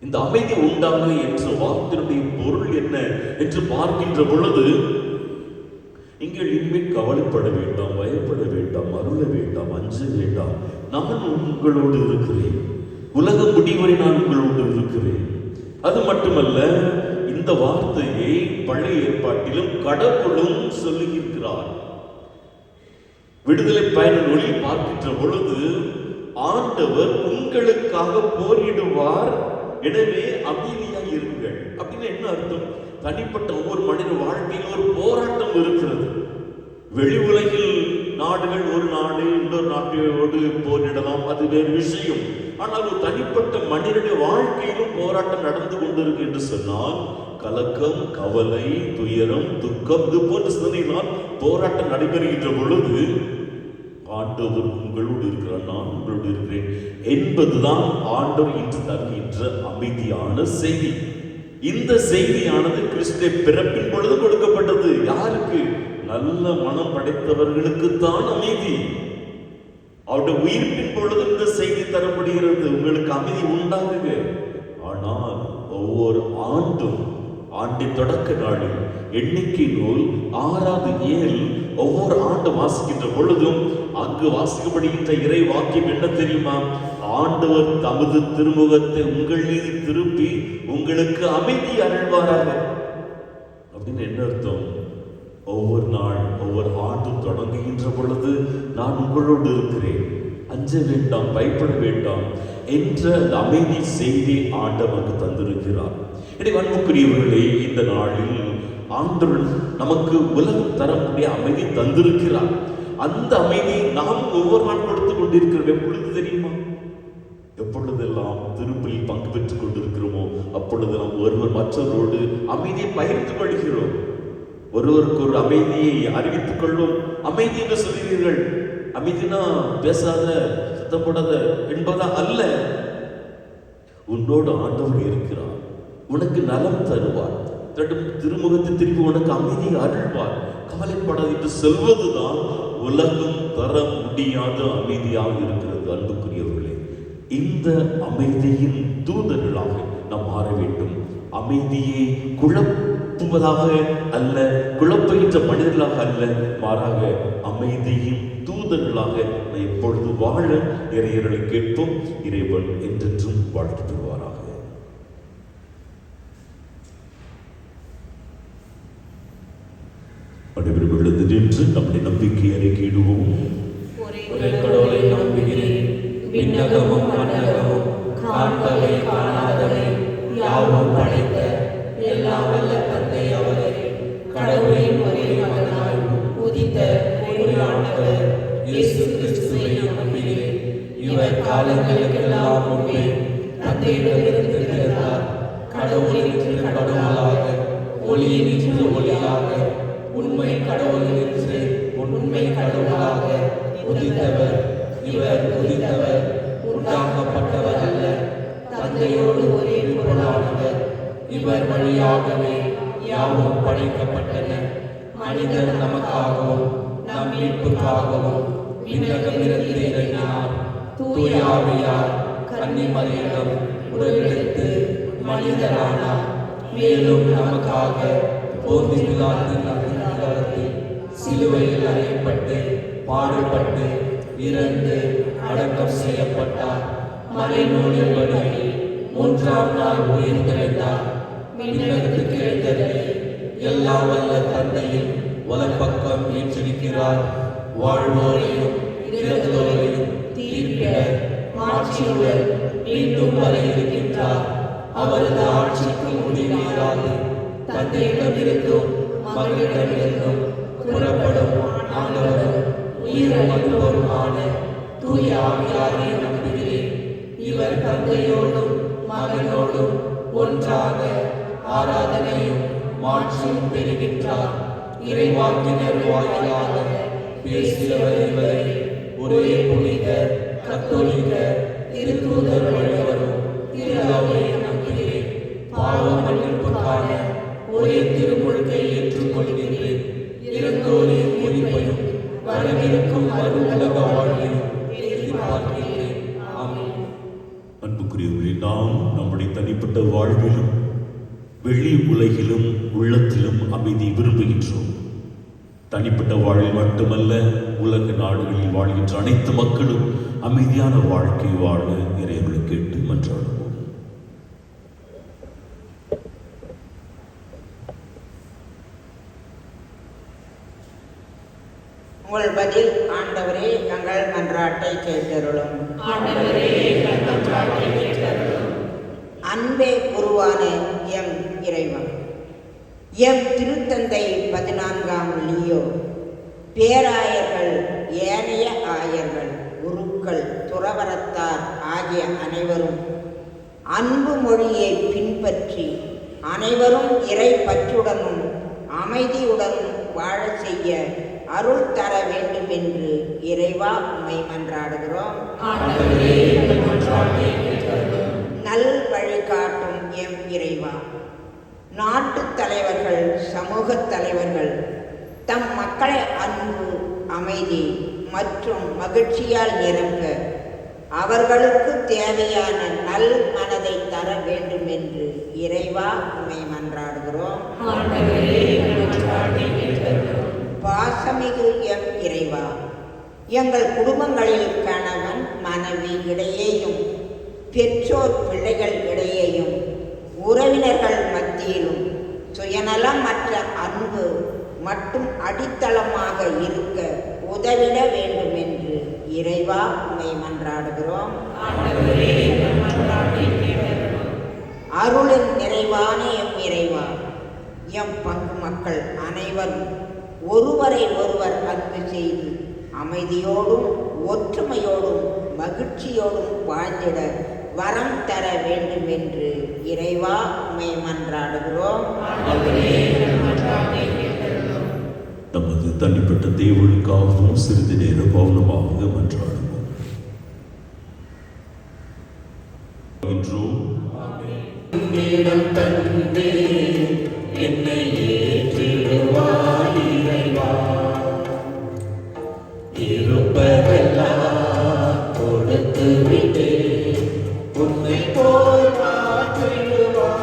இந்த அமைதி உண்டாகுக என்ற வார்த்தையுடைய பொருள் என்ன என்று பார்க்கின்ற பொழுது, நீங்கள் இனிமேல் கவலைப்பட வேண்டாம், பயப்பட வேண்டாம், அருள வேண்டாம், அஞ்ச வேண்டாம், நான் உங்களோடு இருக்கிறேன், உலகம் முடிவரை நான் உங்களோடு இருக்கிறேன். அது மட்டுமல்ல, இந்த வார்த்தையை பழைய ஏற்பாட்டிலும் கடவுளும் சொல்லுகிறார். விடுதலை பயண நூலில் பார்க்கின்ற பொழுது, ஆண்டவர் உங்களுக்காக போரிடுவார், எனவே அமைதியாக இருங்கள். அப்படின்னு என்ன அர்த்தம்? தனிப்பட்ட ஒவ்வொரு மனித வாழ்க்கையில் ஒரு போராட்டம் இருக்கிறது. வெளி உலகில் நாடுகள், ஒரு நாடு இன்னொரு நாட்டோடு போரிடலாம், அது வேறு விஷயம். ஆனால் ஒரு தனிப்பட்ட மனிதனுடைய வாழ்க்கையிலும் போராட்டம் நடந்து கொண்டிருக்கு என்று சொன்னால், கலக்கம், கவலை, துயரம், துக்கம், இது போன்ற சிந்தனைகளால் போராட்டம் நடைபெறுகின்ற பொழுது, ஆண்டவர் உங்களோடு இருக்கிறார், நான் உங்களோடு இருக்கிறேன் என்பதுதான் ஆண்டவர் இன்று தருகின்ற அமைதியான செய்தி. இந்த செய்தியானது கிறிஸ்துவின் பிறப்பின் பொழுது கொடுக்கப்பட்டது. யாருக்கு? நல்ல மனம் படைத்தவர்களுக்கு தான் அமைதி. அவருடைய உயிர்ப்பின் பொழுது இந்த செய்தி தரப்படுகிறது, உங்களுக்கு அமைதி உண்டாகுக. ஆனால் ஒவ்வொரு ஆண்டும், ஆண்டின் தொடக்க நாளில் எண்ணிக்கை நூல் 6வது ஏல் ஒவ்வொரு ஆண்டு வாசிக்கின்ற பொழுதும் அங்கு வாசிக்கப்படுகின்ற இறை வாக்கியம் என்ன தெரியுமா? ஆண்டவர் தமது திருமுகத்தை உங்கள் மீது திருப்பி உங்களுக்கு அமைதி அருள்வாராக. அப்படின்னு என்ன அர்த்தம்? ஒவ்வொரு நாள், ஒவ்வொரு ஆண்டும் தொடங்குகின்ற பொழுது, நான் உங்களோடு இருக்கிறேன், அஞ்ச வேண்டாம், பயப்பட வேண்டாம் என்ற அமைதி செய்தி ஆண்டவருக்கு தந்திருக்கிறார். எனவே அன்புக்குரியவர்களே, இந்த நாளில் ஆண்டவர் நமக்கு உலகம் தரக்கூடிய அமைதி தந்திருக்கிறார். அந்த அமைதியை நாம் ஒவ்வொரு நாள் கொடுத்து கொண்டிருக்கிறோம். எப்பொழுது தெரியுமா? எப்பொழுதெல்லாம் திருப்பலில் பங்கு பெற்றுக் கொண்டிருக்கிறோமோ அப்பொழுது நாம் ஒருவர் மற்றவரோடு அமைதியை பகிர்ந்து கொள்கிறோம், ஒருவருக்கு ஒரு அமைதியை அறிவித்துக் கொள்வோம். அமைதி என்று சொல்கிறீர்கள், அமைதினா பேசாத, சத்தம் போடாத என்பதா அல்ல. உன்னோடு ஆண்டவர் இருக்கிறார், உனக்கு நலம் தருவார், திருமுகத்தை திருப்பி உனக்கு அமைதியை அருள்வார், கவலைப்படாது என்று சொல்வதுதான் உலகம் தர முடியாத அமைதியாக இருக்கிறது. அன்புக்குரியவர்களே, இந்த அமைதியின் தூதர்களாக நாம் மாற வேண்டும். அமைதியை குழப்புவதாக அல்ல, குழப்புகின்ற மனிதர்களாக அல்ல, மாறாக அமைதியின் தூதர்களாக எப்பொழுது வாழ இறையர்களை கேட்போம். இறைவன் என்றென்றும் வாழ்த்து தருவாராக. ஒரே கடவுளை நம்புகிறேன். விண்ணகமும் மண்ணகமும் காண்பவை காணாதவை யாவும் படைத்த எல்லாம் வல்ல தந்தை அவரே, கடவுளின் ஒரே மகனாய் உதித்த ஒரே ஆண்டவர் இயேசு கிறிஸ்துவை நம்புகிறேன். இவர் காலங்களுக்கெல்லாம் முன்பே தந்தையிடமிருந்து பிறந்தார். கடவுளினின்று கடவுளாக, ஒளியினின்று ஒளியாக, உண்மை கடவுளினின்று உண்மை கடவுளாக உதித்தவர். இவர் உதித்தவர் உண்டாக்கப்பட்டவர் அல்ல, தந்தையோடு ஒரே பொருளானவர். இவர் வழியாகவே யாவும் படைக்கப்பட்டன. மனிதர் நமக்காகவும் நம் மீட்புக்காகவும் விண்ணகமிருந்து இறங்கினார். தூய ஆவியார் கன்னிமரியிடம் உடலெடுத்து மனிதரானார். மேலும் நமக்காக போந்தி பிலாத்தின் அதிகாரத்தில் சிலுவையில் அறையப்பட்டு பாடுபட்டு இறந்து அடக்கம் செய்யப்பட்டார். மறைநூலின்படி மூன்றாம் நாள் உயிர்த்தெழுந்தார். விண்ணகத்துக்கு எழுந்தருளி எல்லாம் வல்ல தந்தையின் வலப்பக்கம் வீற்றிருக்கிறார். வாழ்வோரையும் இறந்தோரையும் தீர்ப்பிட ஆட்சியுடன் மீண்டும் வர இருக்கின்றார். அவரது ஆட்சிக்கு முடிவீராது. தந்தையிடமிருந்தும் மகளிடமிருந்தும் புறப்படும் ஆண்டவரும் உயிரும் அனுபவமான தூய ஆவியாரை நம்புகிறேன். இவர் தந்தையோடும் மகனோடும் ஒன்றாக ஆராதனையும் மாட்சியும் பெறுகின்றார். இறைவாக்கினர் வாயிலாக பேசியவர் இவரை. ஒரே புனித கத்தோலிக்க திருத்தூதர் வழிவரும் திருவை நம்புகிறேன். பாவ மன்னிப்புக்கான ஒரே திருமுழுக்கை ஏற்றுக்கொள்கின்றேன். இறந்தோரின் உயிர்ப்பையும் வரவிருக்கும் மறு உலக வாழ்வையும் எதிர்பார்க்கின்றேன். ஆமென். அன்புக்குரியவர்களே, நாம் நம்முடைய தனிப்பட்ட வாழ்விலும் வெளி உலகிலும் உள்ளத்திலும் அமைதி விரும்புகின்றோம். தனிப்பட்ட வாழ்வில் மட்டுமல்ல, உலக நாடுகளில் வாழ்கின்ற அனைத்து மக்களும் அமைதியான வாழ்க்கை வாழ இறைவனை கேட்டு மன்றாடுவோம். உங்கள் பதில் ஆண்டவரே எங்கள் மன்றாட்டை கேட்டருளும். ஆண்டவரே, எங்கள் மன்றாட்டை கேட்டருளும். அன்பே உருவான எம் இறைவன், எம் திருத்தந்தை 14ஆம் லியோ, பேராயர்கள், ஏனைய ஆயர்கள், குருக்கள், துறவரத்தார் ஆகிய அனைவரும் அன்பு மொழியை பின்பற்றி அனைவரும் இறை பற்றுடனும் அமைதியுடனும் வாழ செய்ய அருள் தர வேண்டும் என்று இறைவா உம்மை மன்றாடுகிறோம். ஆண்டவரே, எங்கள் மன்றாட்டை கேட்டருளும். நல் வழிகாட்டும் எம் இறைவா, நாட்டு தலைவர்கள், சமூக தலைவர்கள் தம் மக்களை அன்பு, அமைதி மற்றும் மகிழ்ச்சியால் நிரம்ப அவர்களுக்கு தேவையான நல் மனதை தர வேண்டும் என்று இறைவா உம்மை மன்றாடுகிறோம். ஆண்டவரே, எங்கள் மன்றாட்டை கேட்டருளும். பாசமிகு எம் இறைவா, எங்கள் குடும்பங்களில் கணவன் மனைவி இடையேயும் பெற்றோர் பிள்ளைகள் இடையேயும் உறவினர்கள் மத்தியிலும் சுயநலமற்ற அன்பு மட்டும் அடித்தளமாக இருக்க உதவிட வேண்டும் என்று இறைவா உம்மை மன்றாடுகிறோம். ஆண்டவரே, எங்கள் மன்றாட்டை கேட்டருளும். அருளின் நிறைவான எம் இறைவா, எம் பங்கு மக்கள் அனைவரும் ஒருவரை ஒருவர் அன்பு செய்து அமைதியோடும் ஒற்றுமையோடும் மகிழ்ச்சியோடும் வாழ்ந்திட வரம் தர வேண்டும் என்று இறைவா உம்மை மன்றாடுகிறோம். நமது தனிப்பட்ட தேவனுக்காகவும் சிறிது நேர பௌனமாக மன்றாடுவோம். என்னை ஏற்றிடுவாய் இறைவா. இருப்பதெல்லாம் கொடுத்து விட்டு உன்னை போல் மாற்றிடுவாய்.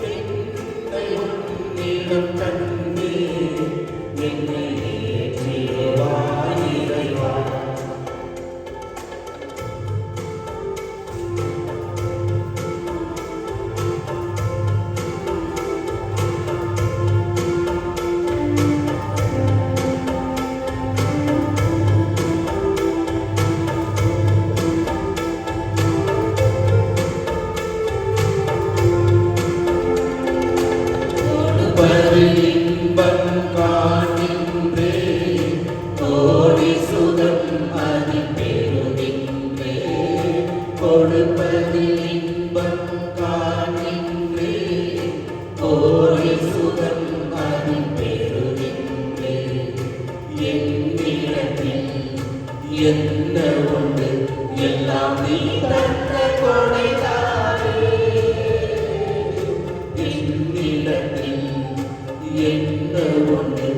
என்னை உன்னிடம் தந்து என்னை ஏற்றிடுவாய் இறைவா. கோடி சுகம் அதில் பெறுகின்றே கொடுப்பதில் இன்பம் காண்கின்றே கோடி சுகம் அதில் பெறுகின்றே என்னிடத்தில் என்ன உண்டு எல்லாம் நீ தந்த கொடைதானே என்னிடத்தில் என்ன உண்டு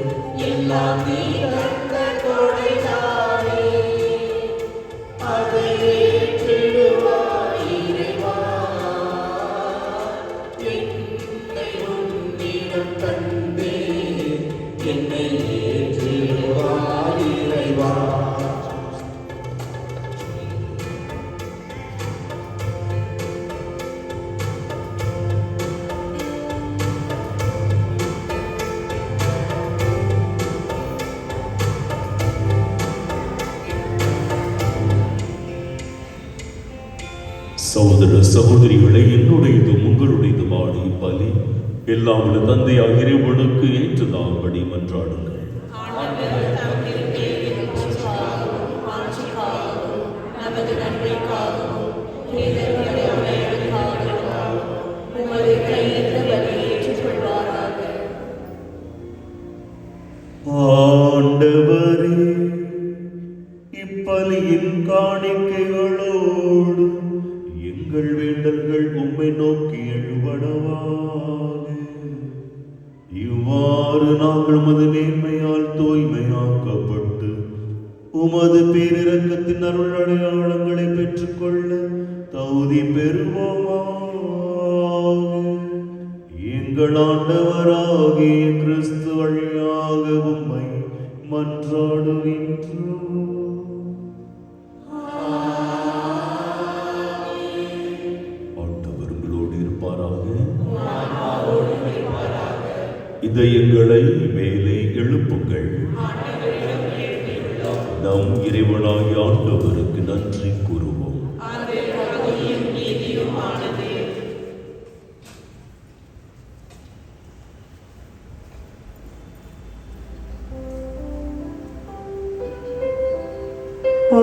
எல்லாம் நீ தந்த கொடைதானே அதை ஏற்றிடுவாய் இறைவா என்னை உன்னிடம் கண்டே என்னை ஏற்றிடுவாய் இறைவா. சகோதர சகோதரிகளை என்னுடையதும் உங்களுடையதுமான பலி எல்லாம் உள்ள தந்தையாக இறைவனுக்கு ஏற்றதாகும்படி மன்றாடுங்கள். நமது நன்மைக்காகவும் பேதர்களை அடையாளக்காகவும் உமது கையிட்ட வழியை ஏற்றுக்கொள்வாராக. ஆண்டவரே, இப்பலியின் காணிக்கைகளோடு எங்கள் வேண்டல்கள் உம்மை நோக்கி எழுவனவாக. இவ்வாறு நாங்கள் உமது நேர்மையால் தூய்மையாக்கப்பட்டு உமது பேரிரக்கத்தின் அருள் அடையாளங்களை பெற்றுக்கொள்ள தகுதி பெறுவோமாக. எங்கள் ஆண்டவராகிய கிறிஸ்து வழியாக உம்மை மன்றாடுகின்றோம். ஆண்டவர் உங்களோடு இருப்பாராக. இதயங்களை மேலே எழுப்புங்கள். நம் இறைவனாகிய ஆண்டவருக்கு நன்றி கூறுவோம்.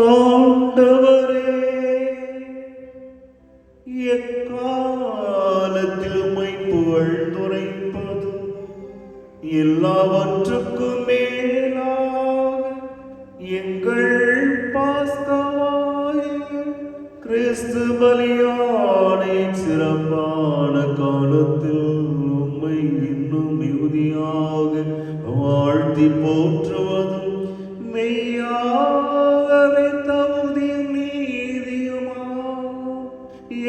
ஆண்டவரே, எக்காலத்தில் உம்மை புகழ்ந்துரைப்பது எல்லாவற்றுக்கும் மேலாக எங்கள் பாஸ்கவாகிய கிறிஸ்து பலியான சிறப்பான காலத்தில் உம்மை இன்னும் மிகுதியாக வாழ்த்தி போற்றுவதும் மெய்யாகவே தகுதியும் நீதியுமாகும்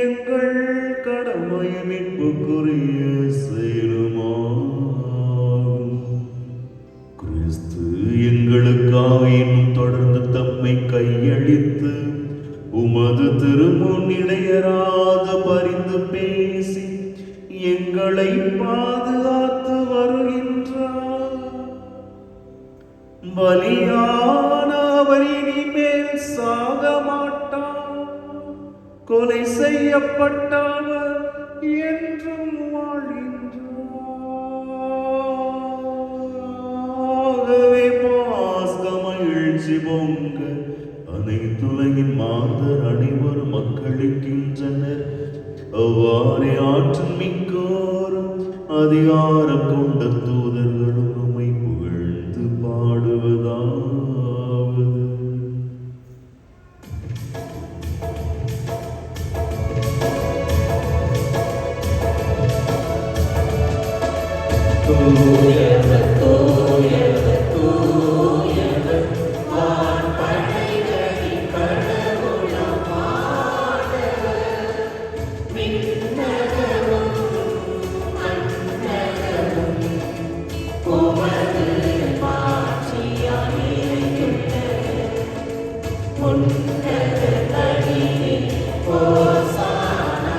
எங்கள் கடமையும் மீட்புக்குரிய செயலுமாகும். கிறிஸ்து எங்களுக்காக இன்னும் தொடர்ந்து தம்மை கையளித்து உமது திருமுன் இடையராத பரிந்து பேசி எங்களை பாதுகாத்து வருகின்றார். பலியான அவர் இனிமேல் சாக மாட்டார். கொலை செய்யப்பட்டவர் என்றும் வாழ்கின்றார். பாஸ்க மகிழ்ச்சி பொங்க அனைத்துலகின் மாந்தர் அனைவரும் மக்களிக்கின்றனர். அவ்வாறே ஆற்றல் மிக்கோரும் அதிகாரம் கொண்ட தூதர்களும் உம்மை புகழ்ந்து பாடுவதாவது. தூயவர் தூயவர் தூயவர் வான்படைகளின் கடவுளாம் ஆண்டவர். விண்ணகமும் மண்ணகமும் உமது மாட்சியால் நிறைந்துள்ளன. உன்னதங்களிலே ஓசானா,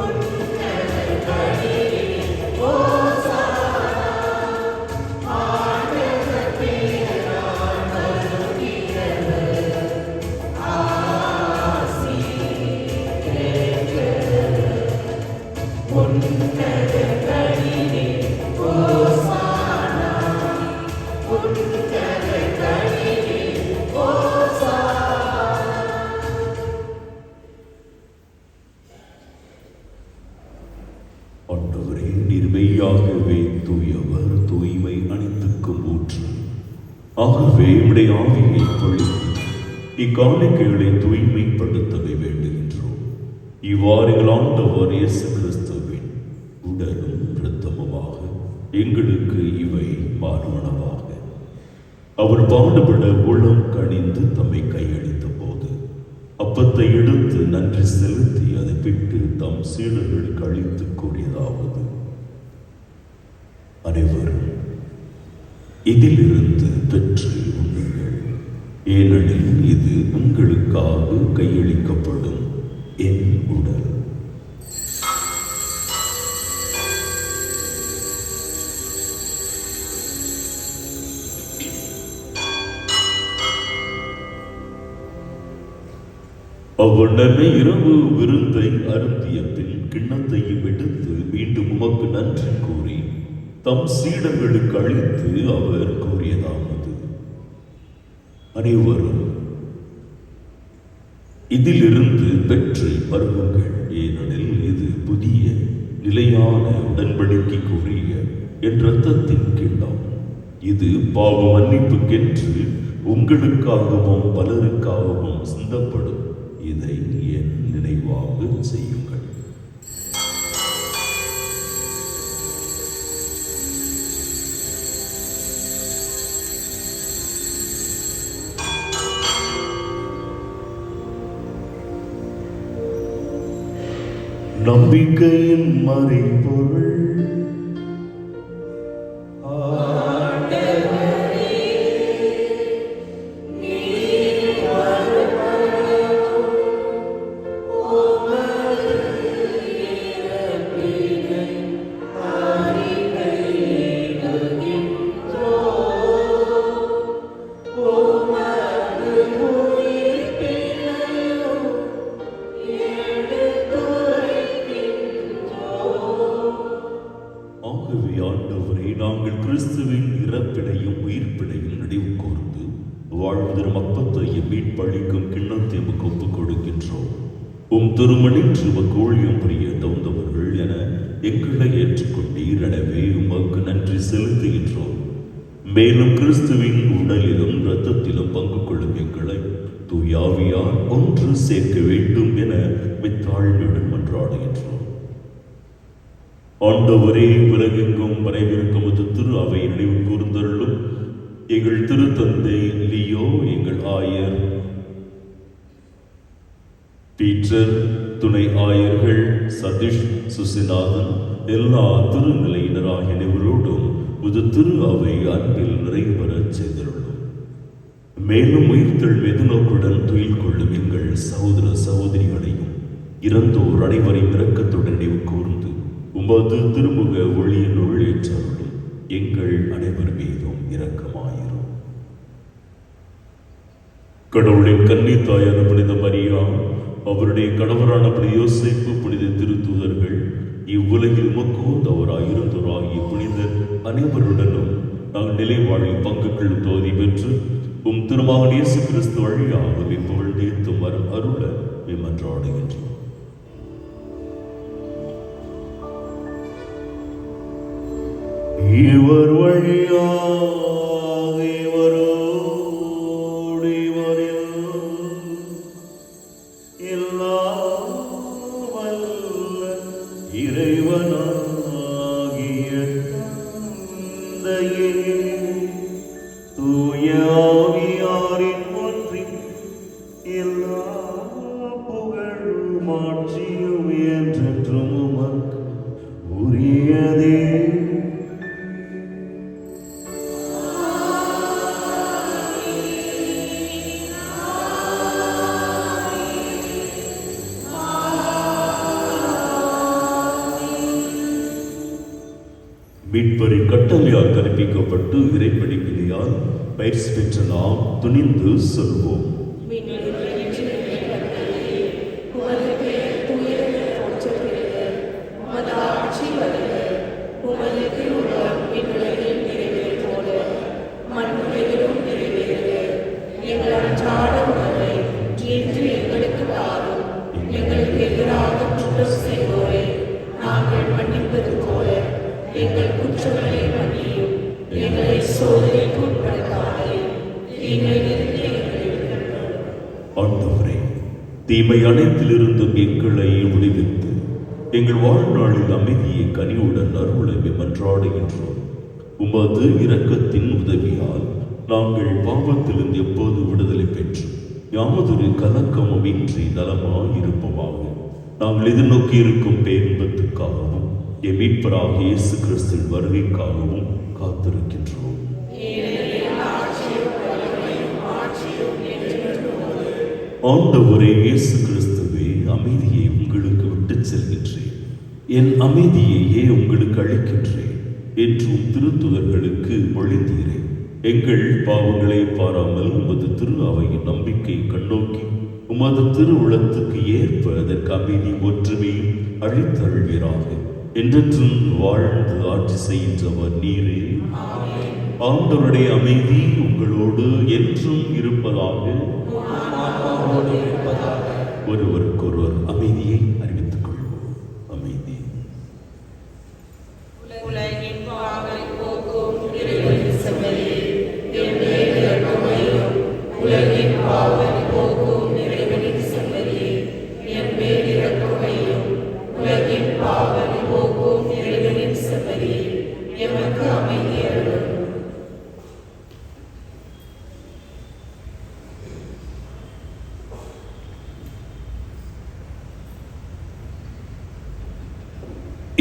உன்னதங்களிலே ஓசானா. ஆண்டவர் பெயரால் வருகிறவர் ஆசி பெற்றவர். உன்னதங்களிலே ஓசானா, உன்னதங்களிலே ஆகவே உடைய ஆவியை பொழிந்து இக்காணிக்கைகளை தூய்மைப்படுத்தவே வேண்டுகின்றோம். இவ்வாறு எங்கள் ஆண்டவர் இயேசு கிறிஸ்துவின் உடலும் இரத்தமுமாக எங்களுக்கு இவை மாறுவனவாக. அவர் பாடுபட உளம் கனிந்து தம்மை கையளித்த போது அப்பத்தை எடுத்து நன்றி செலுத்தி அதை பிட்டு தம் சீடர்களுக்கு அளித்து கூறியதாவது: அனைவரும் இதிலிருந்து பெற்று உண்ணுங்கள், ஏனெனில் இது உங்களுக்காக கையளிக்கப்படும் என் உடல். அவ்வண்ணமே இரவு விருந்தை அருந்திய பின் கிண்ணத்தையும் எடுத்து மீண்டும் உமக்கு நன்றி கூறி தம் சீடர்களுக்கு அளித்து அவர் கூறியதாவது: அனைவரும் இதிலிருந்து பெற்று பருகுங்கள், ஏனெனில் இது புதிய நிலையான உடன்படிக்கைக்குரிய என் இரத்தத்தின் கிண்ணம். இது பாவ மன்னிப்புக்கென்று உங்களுக்காகவும் பலருக்காகவும் சிந்தப்படும். இதை என் நினைவாக செய்யுங்கள். நம்பிக்கையின் மறைபொருள் நாங்கள் கிறிஸ்துவின் இறப்பினையும் உயிர்ப்பினையும் நினைவு கூர்ந்து வாழ்வதற்கு அப்பத்தையும் மீட்பளிக்கும் கிண்ணத்தை உமக்கு ஒப்புக் கொடுக்கின்றோம். உம் திருமணின்று உமக்கு ஊழியம் புரிய தகுந்தவர்கள் என எங்களை ஏற்றுக்கொண்டீர். எனவே உமக்கு நன்றி செலுத்துகின்றோம். மேலும் கிறிஸ்துவின் உடலிலும் இரத்தத்திலும் பங்கு கொள்ளும் எங்களை தூயாவியார் ஒன்று சேர்க்க வேண்டும் என மித்தாழ்மையுடன் மன்றாடுகின்றோம். ஆண்டவரே, உலகெங்கும் வரவிருக்கும் திரு அவை நினைவு கூர்ந்தருளும். எங்கள் திருத்தந்தை லியோ, எங்கள் ஆயர் பீட்டர், துணை ஆயர்கள் சதீஷ், சுசிநாதன், எல்லா திருநிலையினராகிய அனைவரோடும் திரு அவை அன்பில் நிறைவரச் செய்தருளும். மேலும் உயிர்த்தெழும் எதிர்நோக்குடன் துயில் கொள்ளும் எங்கள் சகோதர சகோதரிகளையும் இறந்தோர் அனைவரையும் இரக்கத்துடன் நினைவு கூர்ந்து உமது திருமுக ஒளியினுள் ஏற்றருளும். எங்கள் அனைவர் மீதும் இரக்கமாயிரும். கடவுளின் கன்னி தாயான புனித மரியா, அவருடைய கணவரான புனித யோசேப்பு, புனித திருத்தூதர்கள், இவ்வுலகில் உமக்குந்தவராயிருந்தோராகிய புனிதர் அனைவருடனும் நாங்கள் நிலை வாழ்வில் பங்குகள் தோதி பெற்று உம் திருமகன் இயேசு கிறிஸ்து வழியாக இப்பொழுது நேர்த்தும் வரும் அருள மன்றாடுகின்றோம். இவர் வழியாக இவரோடு இவரில் எல்லாம் வல்ல இறைவனாகிய தந்தையே, தூய ஆவியாரின் ஒன்றி எல்லா புகழும் ஆட்சியும் என்றென்றும் உமக்கு உரியதே. மீட்பரின் கட்டளையால் கற்பிக்கப்பட்டு இறைப்படிப்பினையால் பயிற்சி பெற்ற நாம் துணிந்து சொல்வோம்: எங்கள் குற்றங்களை மன்னியும், எங்களை சோதனைக்கு உட்படுத்தாதே, தீமையிலிருந்து எங்களை விடுவித்தருளும். ஆண்டவரே, தீமை அனைத்திலிருந்தும் எங்களை விடுவித்து எங்கள் வாழ்நாளில் அமைதியை கனிவுடன் அருளை மன்றாடுகின்றோம். உமது இரக்கத்தின் உதவியால் நாங்கள் பாவத்திலிருந்து எப்போது விடுதலை பெற்று யாமதொரு கலக்கமும் இன்றி நலமாயிருப்போமாக. நாங்கள் எதிர்நோக்கி இருக்கும் பேரின்பத்துக்காகவும் என் மீட்பராக இயேசு கிறிஸ்துவின் வருகைக்காகவும் காத்திருக்கின்றோம். ஆண்டவரே இயேசு கிறிஸ்துவே, அமைதியை உங்களுக்கு விட்டுச் செல்கின்றேன், என் அமைதியையே உங்களுக்கு அளிக்கின்றேன் என்றும் திருத்துதர்களுக்கு மொழிந்தீரே. எங்கள் பாவங்களை பாராமல் உமது திரு அவையின் நம்பிக்கை கண்ணோக்கி உமது திரு உள்ளத்துக்கு ஏற்ப அதற்கு அமைதி ஒற்றுமையும் அளித்தருள்வீராக. என்றென்றும் வாழ்ந்து ஆட்சி செய்கின்றவர் நீரே. ஆண்டவருடைய அமைதி உங்களோடு என்றும் இருப்பதாக. ஒருவருக்கொருவர் அமைதியை அறிவித்துக் கொள்வோம். அமைதி. உலகின் பாவங்களை போக்கும் இறைவனின் செம்மறியே, என் மேல் இரக்கமாயிரும். உலகின் பாவங்களை போக்கும் இறைவனின் செம்மறியே, என் மேல் இரக்கமாயிரும். உலகின் பாவங்களை போக்கும் இறைவனின் செம்மறியே, எமக்கு அமைதி அருளும்.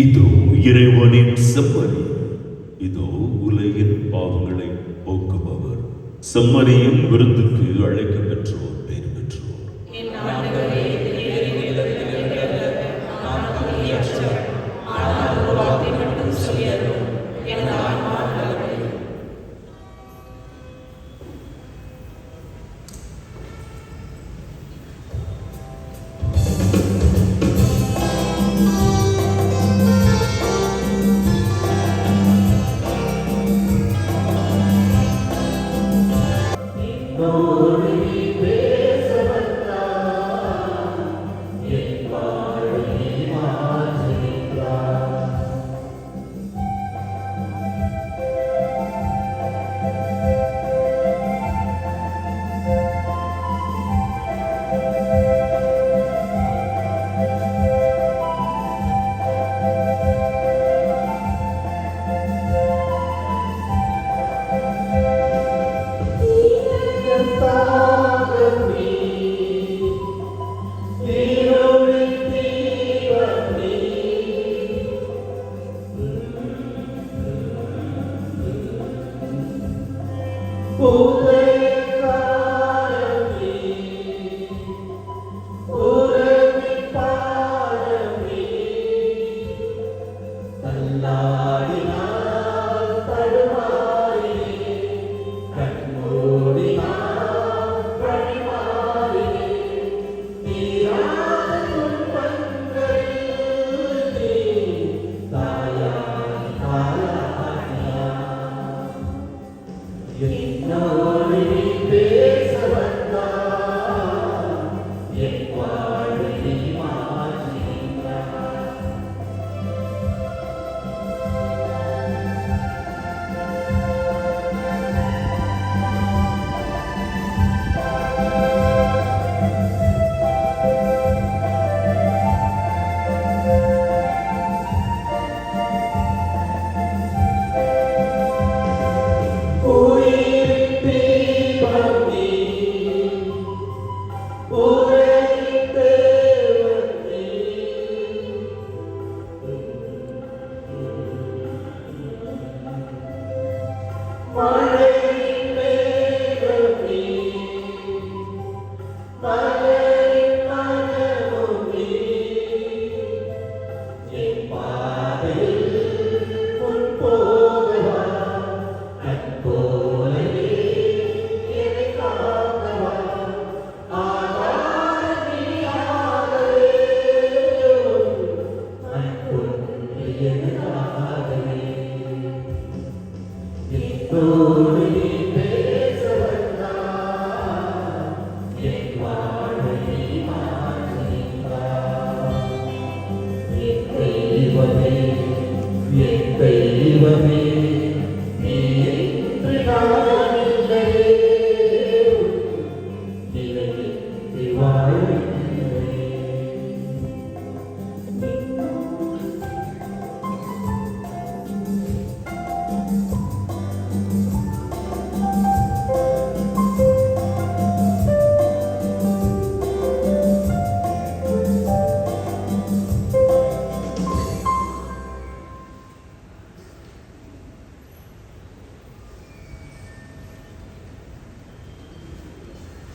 இதோ இறைவனின் செம்மறி, இதோ உலகின் பாவங்களை போக்குபவர். செம்மறியின் விருந்துக்கு அழைக்க பெற்றோர் பேர் பெற்றோர். என் ஆண்டவரே, நான் தகுதியற்றவர். ஆனால் ஒரு வார்த்தை மட்டும் சொல்லியருளும், எனது ஆன்மா நலமடையும்.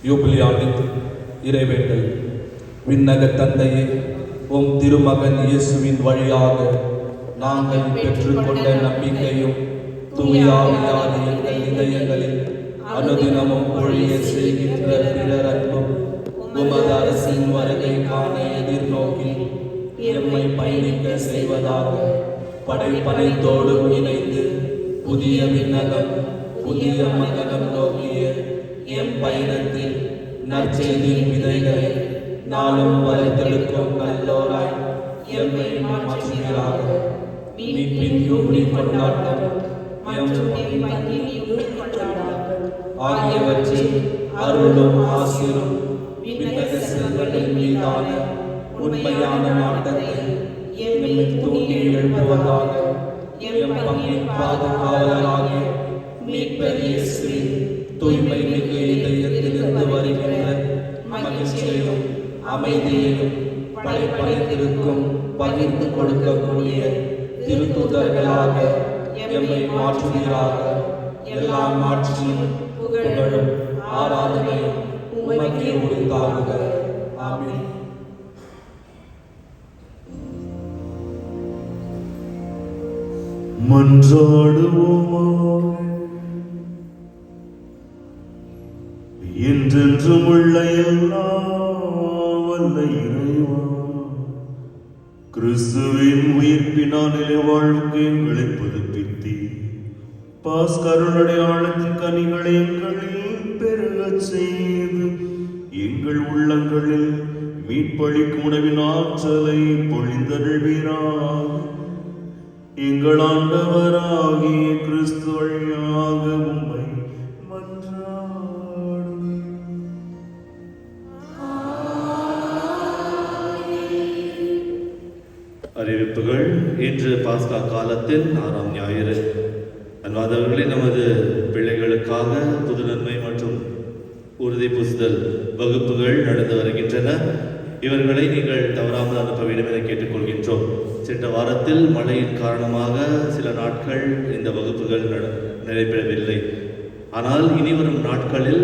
யூபிலி ஆண்டின் இறைவேண்டல். விண்ணக தந்தையே, உம் திருமகன் இயேசுவின் வழியாக நாங்கள் பெற்றுக்கொண்ட நம்பிக்கையும் தூயாவியான எங்கள் இதயங்களில் அனுதினமும் பொழிய செய்கின்ற பிறர் அன்பும் உமது அரசின் வருகை காண எதிர்நோக்கி எம்மை பயணிக்க செய்வதாக படைப்பனைத்தோடு இணைந்து புதிய விண்ணகம் புதிய மகனம் நோக்கிய எம் பயணத்தில் நற்செய்தியின் விதைகளை நாளும் வளர்த்தெடுக்கும் நல்லோராய் எம்மை மாற்றுகிறாக. மீட்பின் யூபிலி கொண்டாட்டம் மற்றும் எம் பங்கின் யூபிலி கொண்டாட்டம் ஆகியவற்றில் அருளும் ஆசிரும் விண்ணக செல்வங்கள் மீதான உண்மையான நாட்டத்தை எம்மை தூண்டி எழுப்புவதாக. எம் பங்கின் பாதுகாவலராகிய மீட்பர் இயேசுவின் தூய்மை மிகு இதயத்திலிருந்து வருகின்ற மகிழ்ச்சியையும் அமைதியையும் படைப்படைத்திருக்கும் பகிர்ந்து கொடுக்கக்கூடிய திருத்தூதர்களாக எம்மை மாற்றுகிறாக. எல்லா மாற்றியும் புகழும் ஆராதனையும் உமக்கே உரித்தாகுக. ஆமென். மன்றாடுவோமாக. என்றென்றும் உள்ள எல்லாம் வல்ல இறைவா, கிறிஸ்துவின் உயிர்ப்பினாலே வாழ்வுக்கு எங்களை புதுப்பித்தி பாஸ்கருளடையாளத்தின் கனிகளை எங்களில் பெருகச் செய்து எங்கள் உள்ளங்களில் மீட்பளிக்கும் உணவின் ஆற்றலை பொழிந்தருள்வீராக. எங்கள் ஆண்டவராகிய கிறிஸ்து வழியாக உம்மை மன்றாடுகிறோம். அறிவிப்புகள். இன்று பாஸ்கா காலத்தின் 6ஆம் ஞாயிறு. அன்பாதவர்களே, நமது பிள்ளைகளுக்காக புது நன்மை மற்றும் உறுதி பூசுதல் வகுப்புகள் நடந்து வருகின்றன. இவர்களை நீங்கள் தவறாமல் அனுப்ப வேண்டும் என கேட்டுக்கொள்கின்றோம். சென்ற வாரத்தில் மழையின் காரணமாக சில நாட்கள் இந்த வகுப்புகள் நடைபெறவில்லை. ஆனால் இனிவரும் நாட்களில்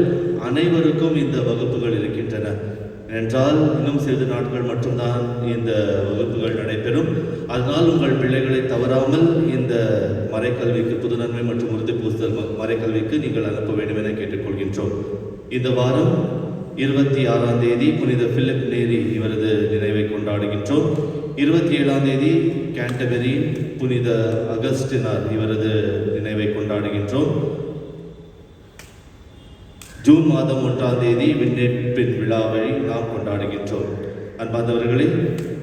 அனைவருக்கும் இந்த வகுப்புகள் இருக்கின்றன. என்றால் இன்னும் சிறிது நாட்கள் மட்டும்தான் இந்த வகுப்புகள் நடைபெறும். அதனால் உங்கள் பிள்ளைகளை தவறாமல் இந்த மறைக்கல்விக்கு, புது நன்மை மற்றும் உறுதி பூசுதல் மறைக்கல்விக்கு நீங்கள் அனுப்ப வேண்டும் என கேட்டுக்கொள்கின்றோம். இந்த வாரம் 26ஆம் தேதி புனித பிலிப் நேரி இவரது நினைவை கொண்டாடுகின்றோம். 27ஆம் தேதி கேண்டபெரி புனித அகஸ்டினார் இவரது நினைவை கொண்டாடுகின்றோம். ஜூன் மாதம் 1ஆம் தேதி விண்ணேற்பின் விழாவை நாம் கொண்டாடுகின்றோம். அன்பார்ந்தவர்களே,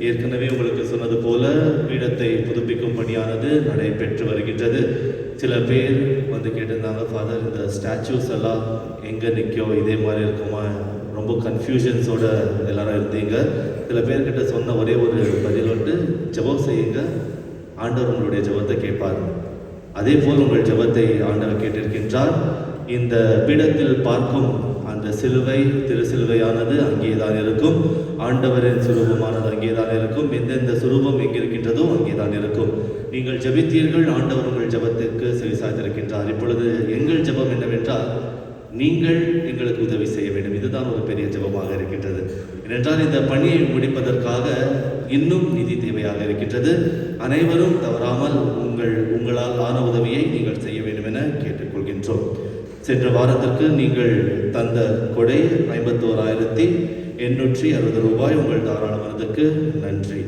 ஏற்கனவே உங்களுக்கு சொன்னது போல பீடத்தை புதுப்பிக்கும் பணியானது நடைபெற்று வருகின்றது. சில பேர் வந்து கேட்டிருந்தாங்க, ஃபாதர் இந்த ஸ்டாச்சூஸ் எல்லாம் எங்கே நிற்கும், இதே மாதிரி இருக்குமா, ரொம்ப கன்ஃபியூஷன்ஸோட எல்லாரும் இருந்தீங்க. சில பேர்கிட்ட சொன்ன ஒரே ஒரு பதில் வந்து, ஜெபம் செய்யுங்க, ஆண்டவர் உங்களுடைய ஜெபத்தை கேட்பார். அதே போல் உங்கள் ஜெபத்தை ஆண்டவர் கேட்டிருக்கின்றார். இந்த பீடத்தில் பார்க்கும் அந்த சிலுவை, திருசிலுவையானது அங்கேதான் இருக்கும். ஆண்டவரின் சுரூபமானது அங்கேதான் இருக்கும். எந்தெந்த சுரூபம் எங்கிருக்கின்றதோ அங்கேதான் இருக்கும். நீங்கள் ஜெபித்தீர்கள், ஆண்டவர் உங்கள் ஜெபத்திற்கு செவிசாய்த்திருக்கின்றார். இப்பொழுது எங்கள் ஜெபம் என்னவென்றால், நீங்கள் எங்களுக்கு உதவி செய்ய வேண்டும். இதுதான் ஒரு பெரிய ஜெபமாக இருக்கின்றது. ஏனென்றால் இந்த பணியை முடிப்பதற்காக இன்னும் நிதி தேவையாக இருக்கின்றது. அனைவரும் தவறாமல் உங்களால் ஆன உதவியை நீங்கள் செய்ய வேண்டும் என கேட்டுக்கொள்கின்றோம். சென்ற வாரத்திற்கு நீங்கள் தந்த கொடை 51,860 ரூபாய். உங்கள் தாராள மனதுக்கு நன்றி.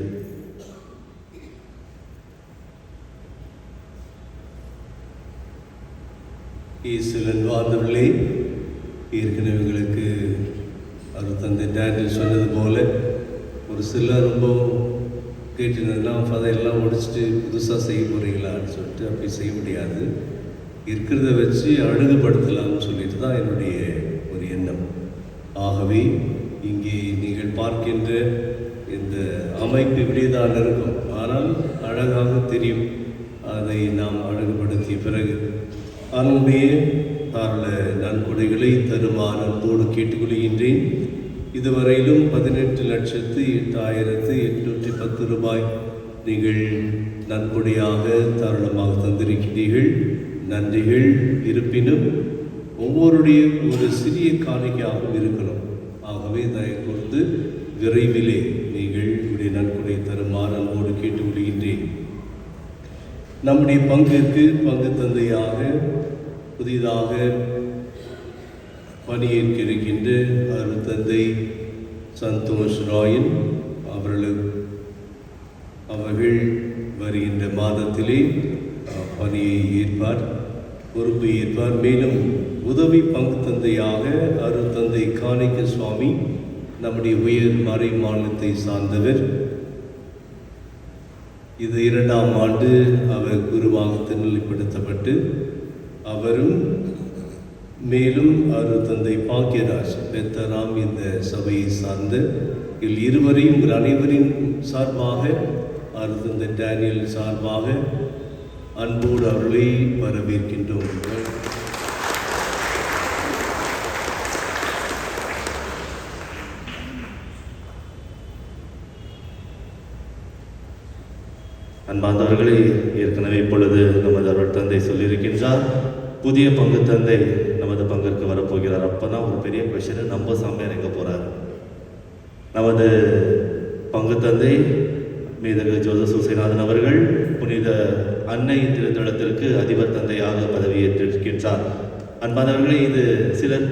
ஈஸ்வரன் வாழ்ந்தவர்களே, ஏற்கனவே எங்களுக்கு அவர் தந்தை டேனில் சொன்னது போல ஒரு சிலர் ரொம்ப கேட்டுனா ஃபாதர் எல்லாம் முடிச்சுட்டு புதுசாக செய்ய போகிறீங்களான்னு சொல்லிட்டு அப்படி செய்ய முடியாது. இருக்கிறத வச்சு அழகுபடுத்தலாம்னு சொல்லிட்டு தான் என்னுடைய ஒரு எண்ணம். ஆகவே இங்கே நீங்கள் பார்க்கின்ற இந்த அமைப்பு இப்படிதான் இருக்கும், ஆனால் அழகாக தெரியும். அதை நாம் அழகுபடுத்திய பிறகு அவனுடைய தாராள நன்கொடைகளை தருமாறு அன்போடு கேட்டுக்கொள்கின்றேன். இதுவரையிலும் 18,08,810 ரூபாய் நீங்கள் நன்கொடையாக தாராளமாக தந்திருக்கிறீர்கள். நன்றிகள். இருப்பினும் ஒவ்வொருடைய ஒரு சிறிய காணிக்கையாகவும் இருக்கணும். ஆகவே தயவு கூர்ந்து விரைவிலே நீங்கள் உடைய நன்கொடை தருமாறு அன்போடு கேட்டு விடுகின்றேன். நம்முடைய பங்கிற்கு பங்கு தந்தையாக புதிதாக பணியேற்க இருக்கின்ற அருள் தந்தை சந்தோஷ் ராயன் அவர்கள் வருகின்ற மாதத்திலே பணியை ஏற்பார், பொறுப்பு ஏற்பார். மேலும் உதவி பங்கு தந்தையாக அருள் தந்தை காணிக்க சுவாமி நம்முடைய உயர் மறை மாநிலத்தை சார்ந்தவர். இது 2ஆம் ஆண்டு அவர் குருவாக திருநிலைப்படுத்தப்பட்டு அவரும் மேலும் அருள் தந்தை பாக்கியராஜ் பெத்தராம் இந்த சபையை சார்ந்த இருவரையும் உங்கள் அனைவரின் சார்பாக அருள் தந்தை டேனியல் சார்பாக அன்போடு அவர்களை வரவேற்கின்றோம். அன்பார்ந்தவர்களே, ஏற்கனவே இப்பொழுது நமது அருள் தந்தை சொல்லியிருக்கின்றார், புதிய பங்கு தந்தை நமது பங்கிற்கு வரப்போகிறார். அப்போதான் ஒரு பெரிய கொஸ்டின், நம்ம சாமியார் எங்கே போகிறார்? நமது பங்கு தந்தை மேதகு ஜோசப் சூசைநாதன் அவர்கள் புனித அன்னை திருத்தலத்திற்கு அதிபர் தந்தையாக பதவியேற்றிருக்கின்றார். அன்பானவர்களே, இது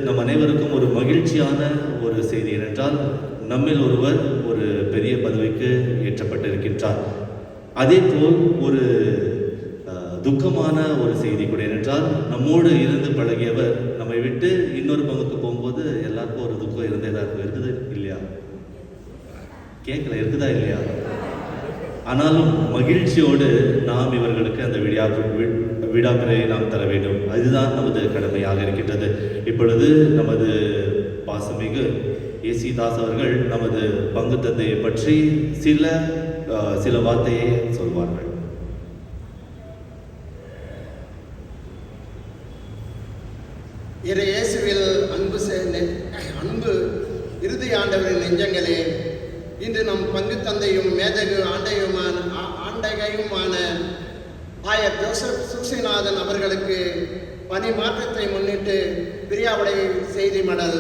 நம் அனைவருக்கும் ஒரு மகிழ்ச்சியான ஒரு செய்தி. ஏனென்றால் நம்மில் ஒருவர் ஒரு பெரிய பதவிக்கு ஏற்றப்பட்டிருக்கின்றார். அதே போல் ஒரு துக்கமான ஒரு செய்தி கூட. ஏனென்றால் நம்மோடு இருந்து பழகியவர் நம்மை விட்டு இன்னொரு பங்குக்கு போகும்போது எல்லாருக்கும் ஒரு துக்கம் இருந்தே தான் இருக்கும். இருக்குது இல்லையா? கேட்கல, இருக்குதா இல்லையா? ஆனாலும் மகிழ்ச்சியோடு நாம் இவர்களுக்கு அந்த விடாப்பிரையை நாம் தர வேண்டும். அதுதான் நமது கடமையாக இருக்கின்றது. இப்பொழுது நமது பாசமிகு ஏசி தாஸ் அவர்கள் நமது பங்கு தந்தையை பற்றி சில வார்த்தையை சொல்வார்கள். இயேசுவில் அன்பு இறுதி ஆண்டவரின் நெஞ்சங்களே, இன்று நம் பங்கு தந்தையும் மேதகு ஆண்டையுமான ஆயர் ஜோசப் சூசைநாதன் அவர்களுக்கு பணி மாற்றத்தை முன்னிட்டு பிரியாவிடை செய்தி மடல்.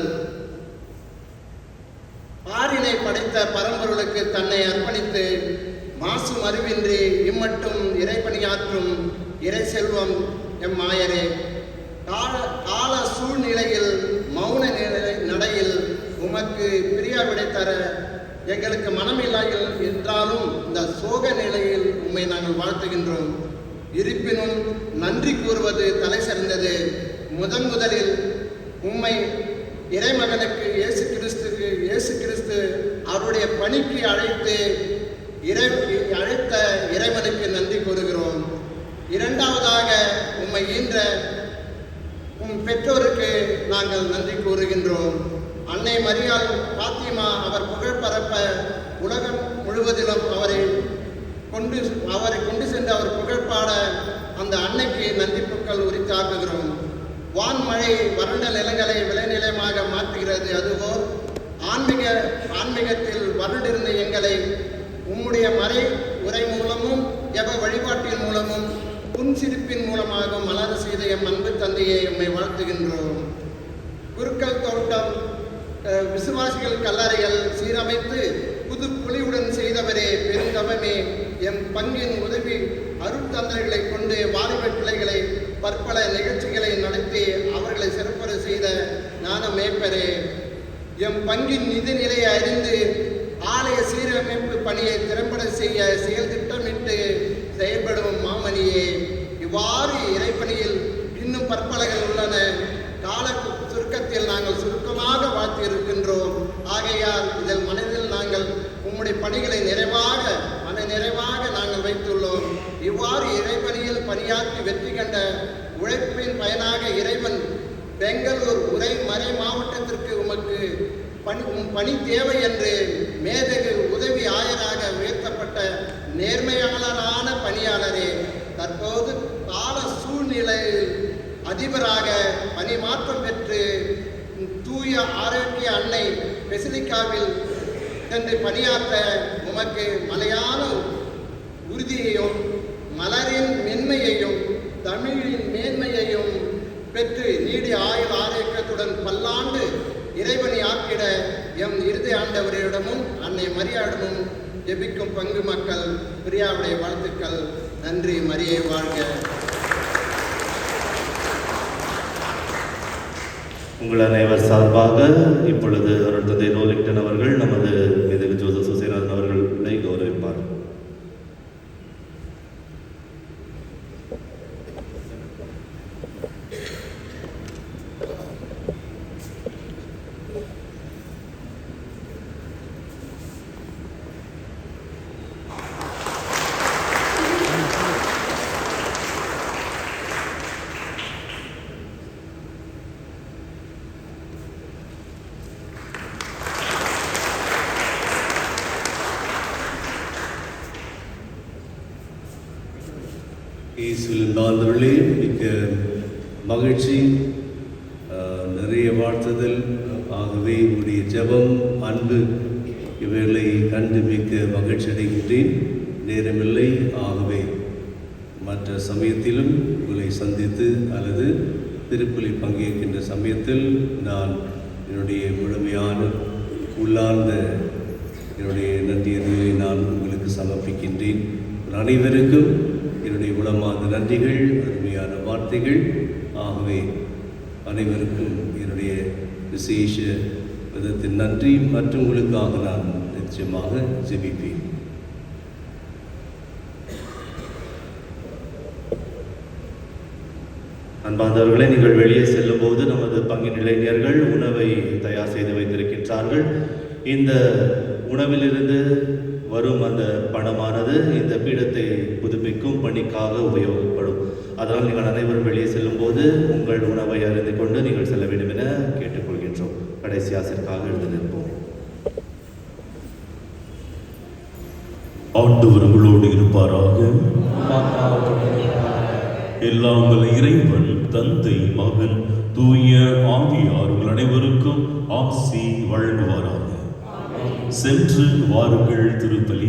ஆறினை படைத்த பரம்பொருளுக்கு தன்னை அர்ப்பணித்து மாசும் அறிவின்றி இம்மட்டும் இறைப்பணியாற்றும் இறை செல்வம் எம் ஆயரே, கால சூழ்நிலையில் மௌன நடையில் உமக்கு பிரியாவிடை தர எங்களுக்கு மனமில்லாயில் என்றாலும் இந்த சோக நிலையில் உம்மை நாங்கள் வாழ்த்துகின்றோம். இருப்பினும் நன்றி கூறுவது தலை சிறந்தது. முதலில் உம்மை இறைமகனுக்கு இயேசு கிறிஸ்து அவருடைய பணிக்கு அழைத்த இறைவனுக்கு நன்றி கூறுகிறோம். இரண்டாவதாக உம்மை ஈன்ற உம் பெற்றோருக்கு நாங்கள் நன்றி கூறுகின்றோம். அன்னை மரியாள் பாத்திமா அவர் புகழ் பரப்ப உலகம் முழுவதிலும் அவரை கொண்டு சென்று அவர் புகழ் பாட அந்த அன்னைக்கு நன்றிப்புக்கள் உரித்தாக்குகிறோம். வான்மழை வறண்ட நிலங்களை விளைநிலமாக மாற்றுகிறது. அதுபோல் ஆன்மீகத்தில் வருண்டிருந்த எங்களை உம்முடைய மறை உரை மூலமும் ஜப வழிபாட்டின் மூலமும் புன்சிரிப்பின் மூலமாக மலர செய்த எம் அன்பு தந்தையை உம்மை வாழ்த்துகின்றோம். குருக்கள் தோட்டம் விசுவாசிகள் கல்லறைகள் சீரமைத்து புது புலியுடன் செய்தவரே, பெருந்தவமே, எம் பங்கின் உதவி அருட்தந்தைகளை கொண்டு வாலிப பிள்ளைகளை பற்பல நிகழ்ச்சிகளை நடத்தி அவர்களை சிறப்புற செய்த ஞான மேய்ப்பரே, எம் பங்கின் நிதி நிலையை அறிந்து ஆலய சீரமைப்பு பணியை திறம்பட செய்ய செயல் திட்டமிட்டு செயல்படும் மாமணியே, இவ்வாறு இறைப்பணியில் இன்னும் பற்பலகள் உள்ளன. கால சுருக்கத்தில் நாங்கள் சுருக்கமாக வாழ்த்தி இருக்கின்றோம். ஆகையால் இதில் மனதில் நாங்கள் உம்முடைய பணிகளை மன நிறைவாக நாங்கள் வைத்துள்ளோம். இவ்வாறு இறைப்பணியில் பணியாற்றி வெற்றி கண்ட உழைப்பின் பயனாக இறைவன் பெங்களூர் மறை மாவட்டத்திற்கு உமக்கு பணி தேவை என்று மேதகு உதவி ஆயராக உயர்த்தப்பட்ட நேர்மையாளரான பணியாளரே, தற்போது கால சூழ்நிலையில் அதிபராக பணி மாற்றம் பெற்று தூய ஆரோக்கிய அன்னை பெசிலிக்காவில் சென்று பணியாற்ற உமக்கு மலையான உறுதியையும் மலரின் மென்மையையும் தமிழின் மேன்மையையும் பெற்று நீடிய ஆயுள் ஆரோக்கியத்துடன் பல்லாண்டு இறைவனை ஆக்கிட எம் இறுதி ஆண்டவரிடமும் அன்னை மரியாவிடமும் ஜெபிக்கும் பங்கு மக்கள் பிரியாவுடைய வாழ்த்துக்கள். நன்றி. மரியை வாழ்க. உங்கள் அனைவர் சார்பாக இப்பொழுது அருள் தந்தை ரோலிங்டன் அவர்கள் நமது மேதகு ஜோசப் சுசேநாதன் அவர்களை கௌரவிப்பார். இயேசுவின் நாள்களே மிக்க மகிழ்ச்சி, நிறைய வாழ்த்துதல். ஆகவே உங்களுடைய ஜெபம், அன்பு இவைகளை கண்டு மிக்க மகிழ்ச்சி அடைகின்றேன். நேரமில்லை, ஆகவே மற்ற சமயத்திலும் உங்களை சந்தித்து அல்லது திருப்பலி பங்கேற்கின்ற சமயத்தில் நான் என்னுடைய முழுமையான உள்ளார்ந்த என்னுடைய நன்றியர்களை நான் உங்களுக்கு சமர்ப்பிக்கின்றேன். அனைவருக்கும் என்னுடைய உளமார்ந்த நன்றிகள், அருமையான வார்த்தைகள். ஆகவே அனைவருக்கும் என்னுடைய விசேஷ விதத்தின் நன்றி மற்றும் உங்களுக்காக நான் நிச்சயமாக ஜெபிப்பேன். அன்பார்ந்தவர்களே, நீங்கள் வெளியே செல்லும் போது நமது பங்கின் இளைஞர்கள் உணவை தயார் செய்து வைத்திருக்கின்றார்கள். இந்த உணவிலிருந்து வரும் அந்த பணமானது இந்த பீடத்தை புதுப்பிக்கும் பணிக்காக உபயோகப்படும். அதனால் நீங்கள் அனைவரும் வெளியே செல்லும் போது உங்கள் உணவை அறிந்து கொண்டு நீங்கள் செல்ல வேண்டும் என கேட்டுக்கொள்கின்றோம். கடைசி ஆசிற்காக எழுந்து நிற்போம். ஆண்டவர் உங்களோடு இருப்பாராக. எல்லாம் வல்ல இறைவன் தந்தை, மகன், தூய ஆவியார் உங்கள் அனைவருக்கும் ஆசி வழங்குவாராக. சென்று வாருங்கள். திருப்பலி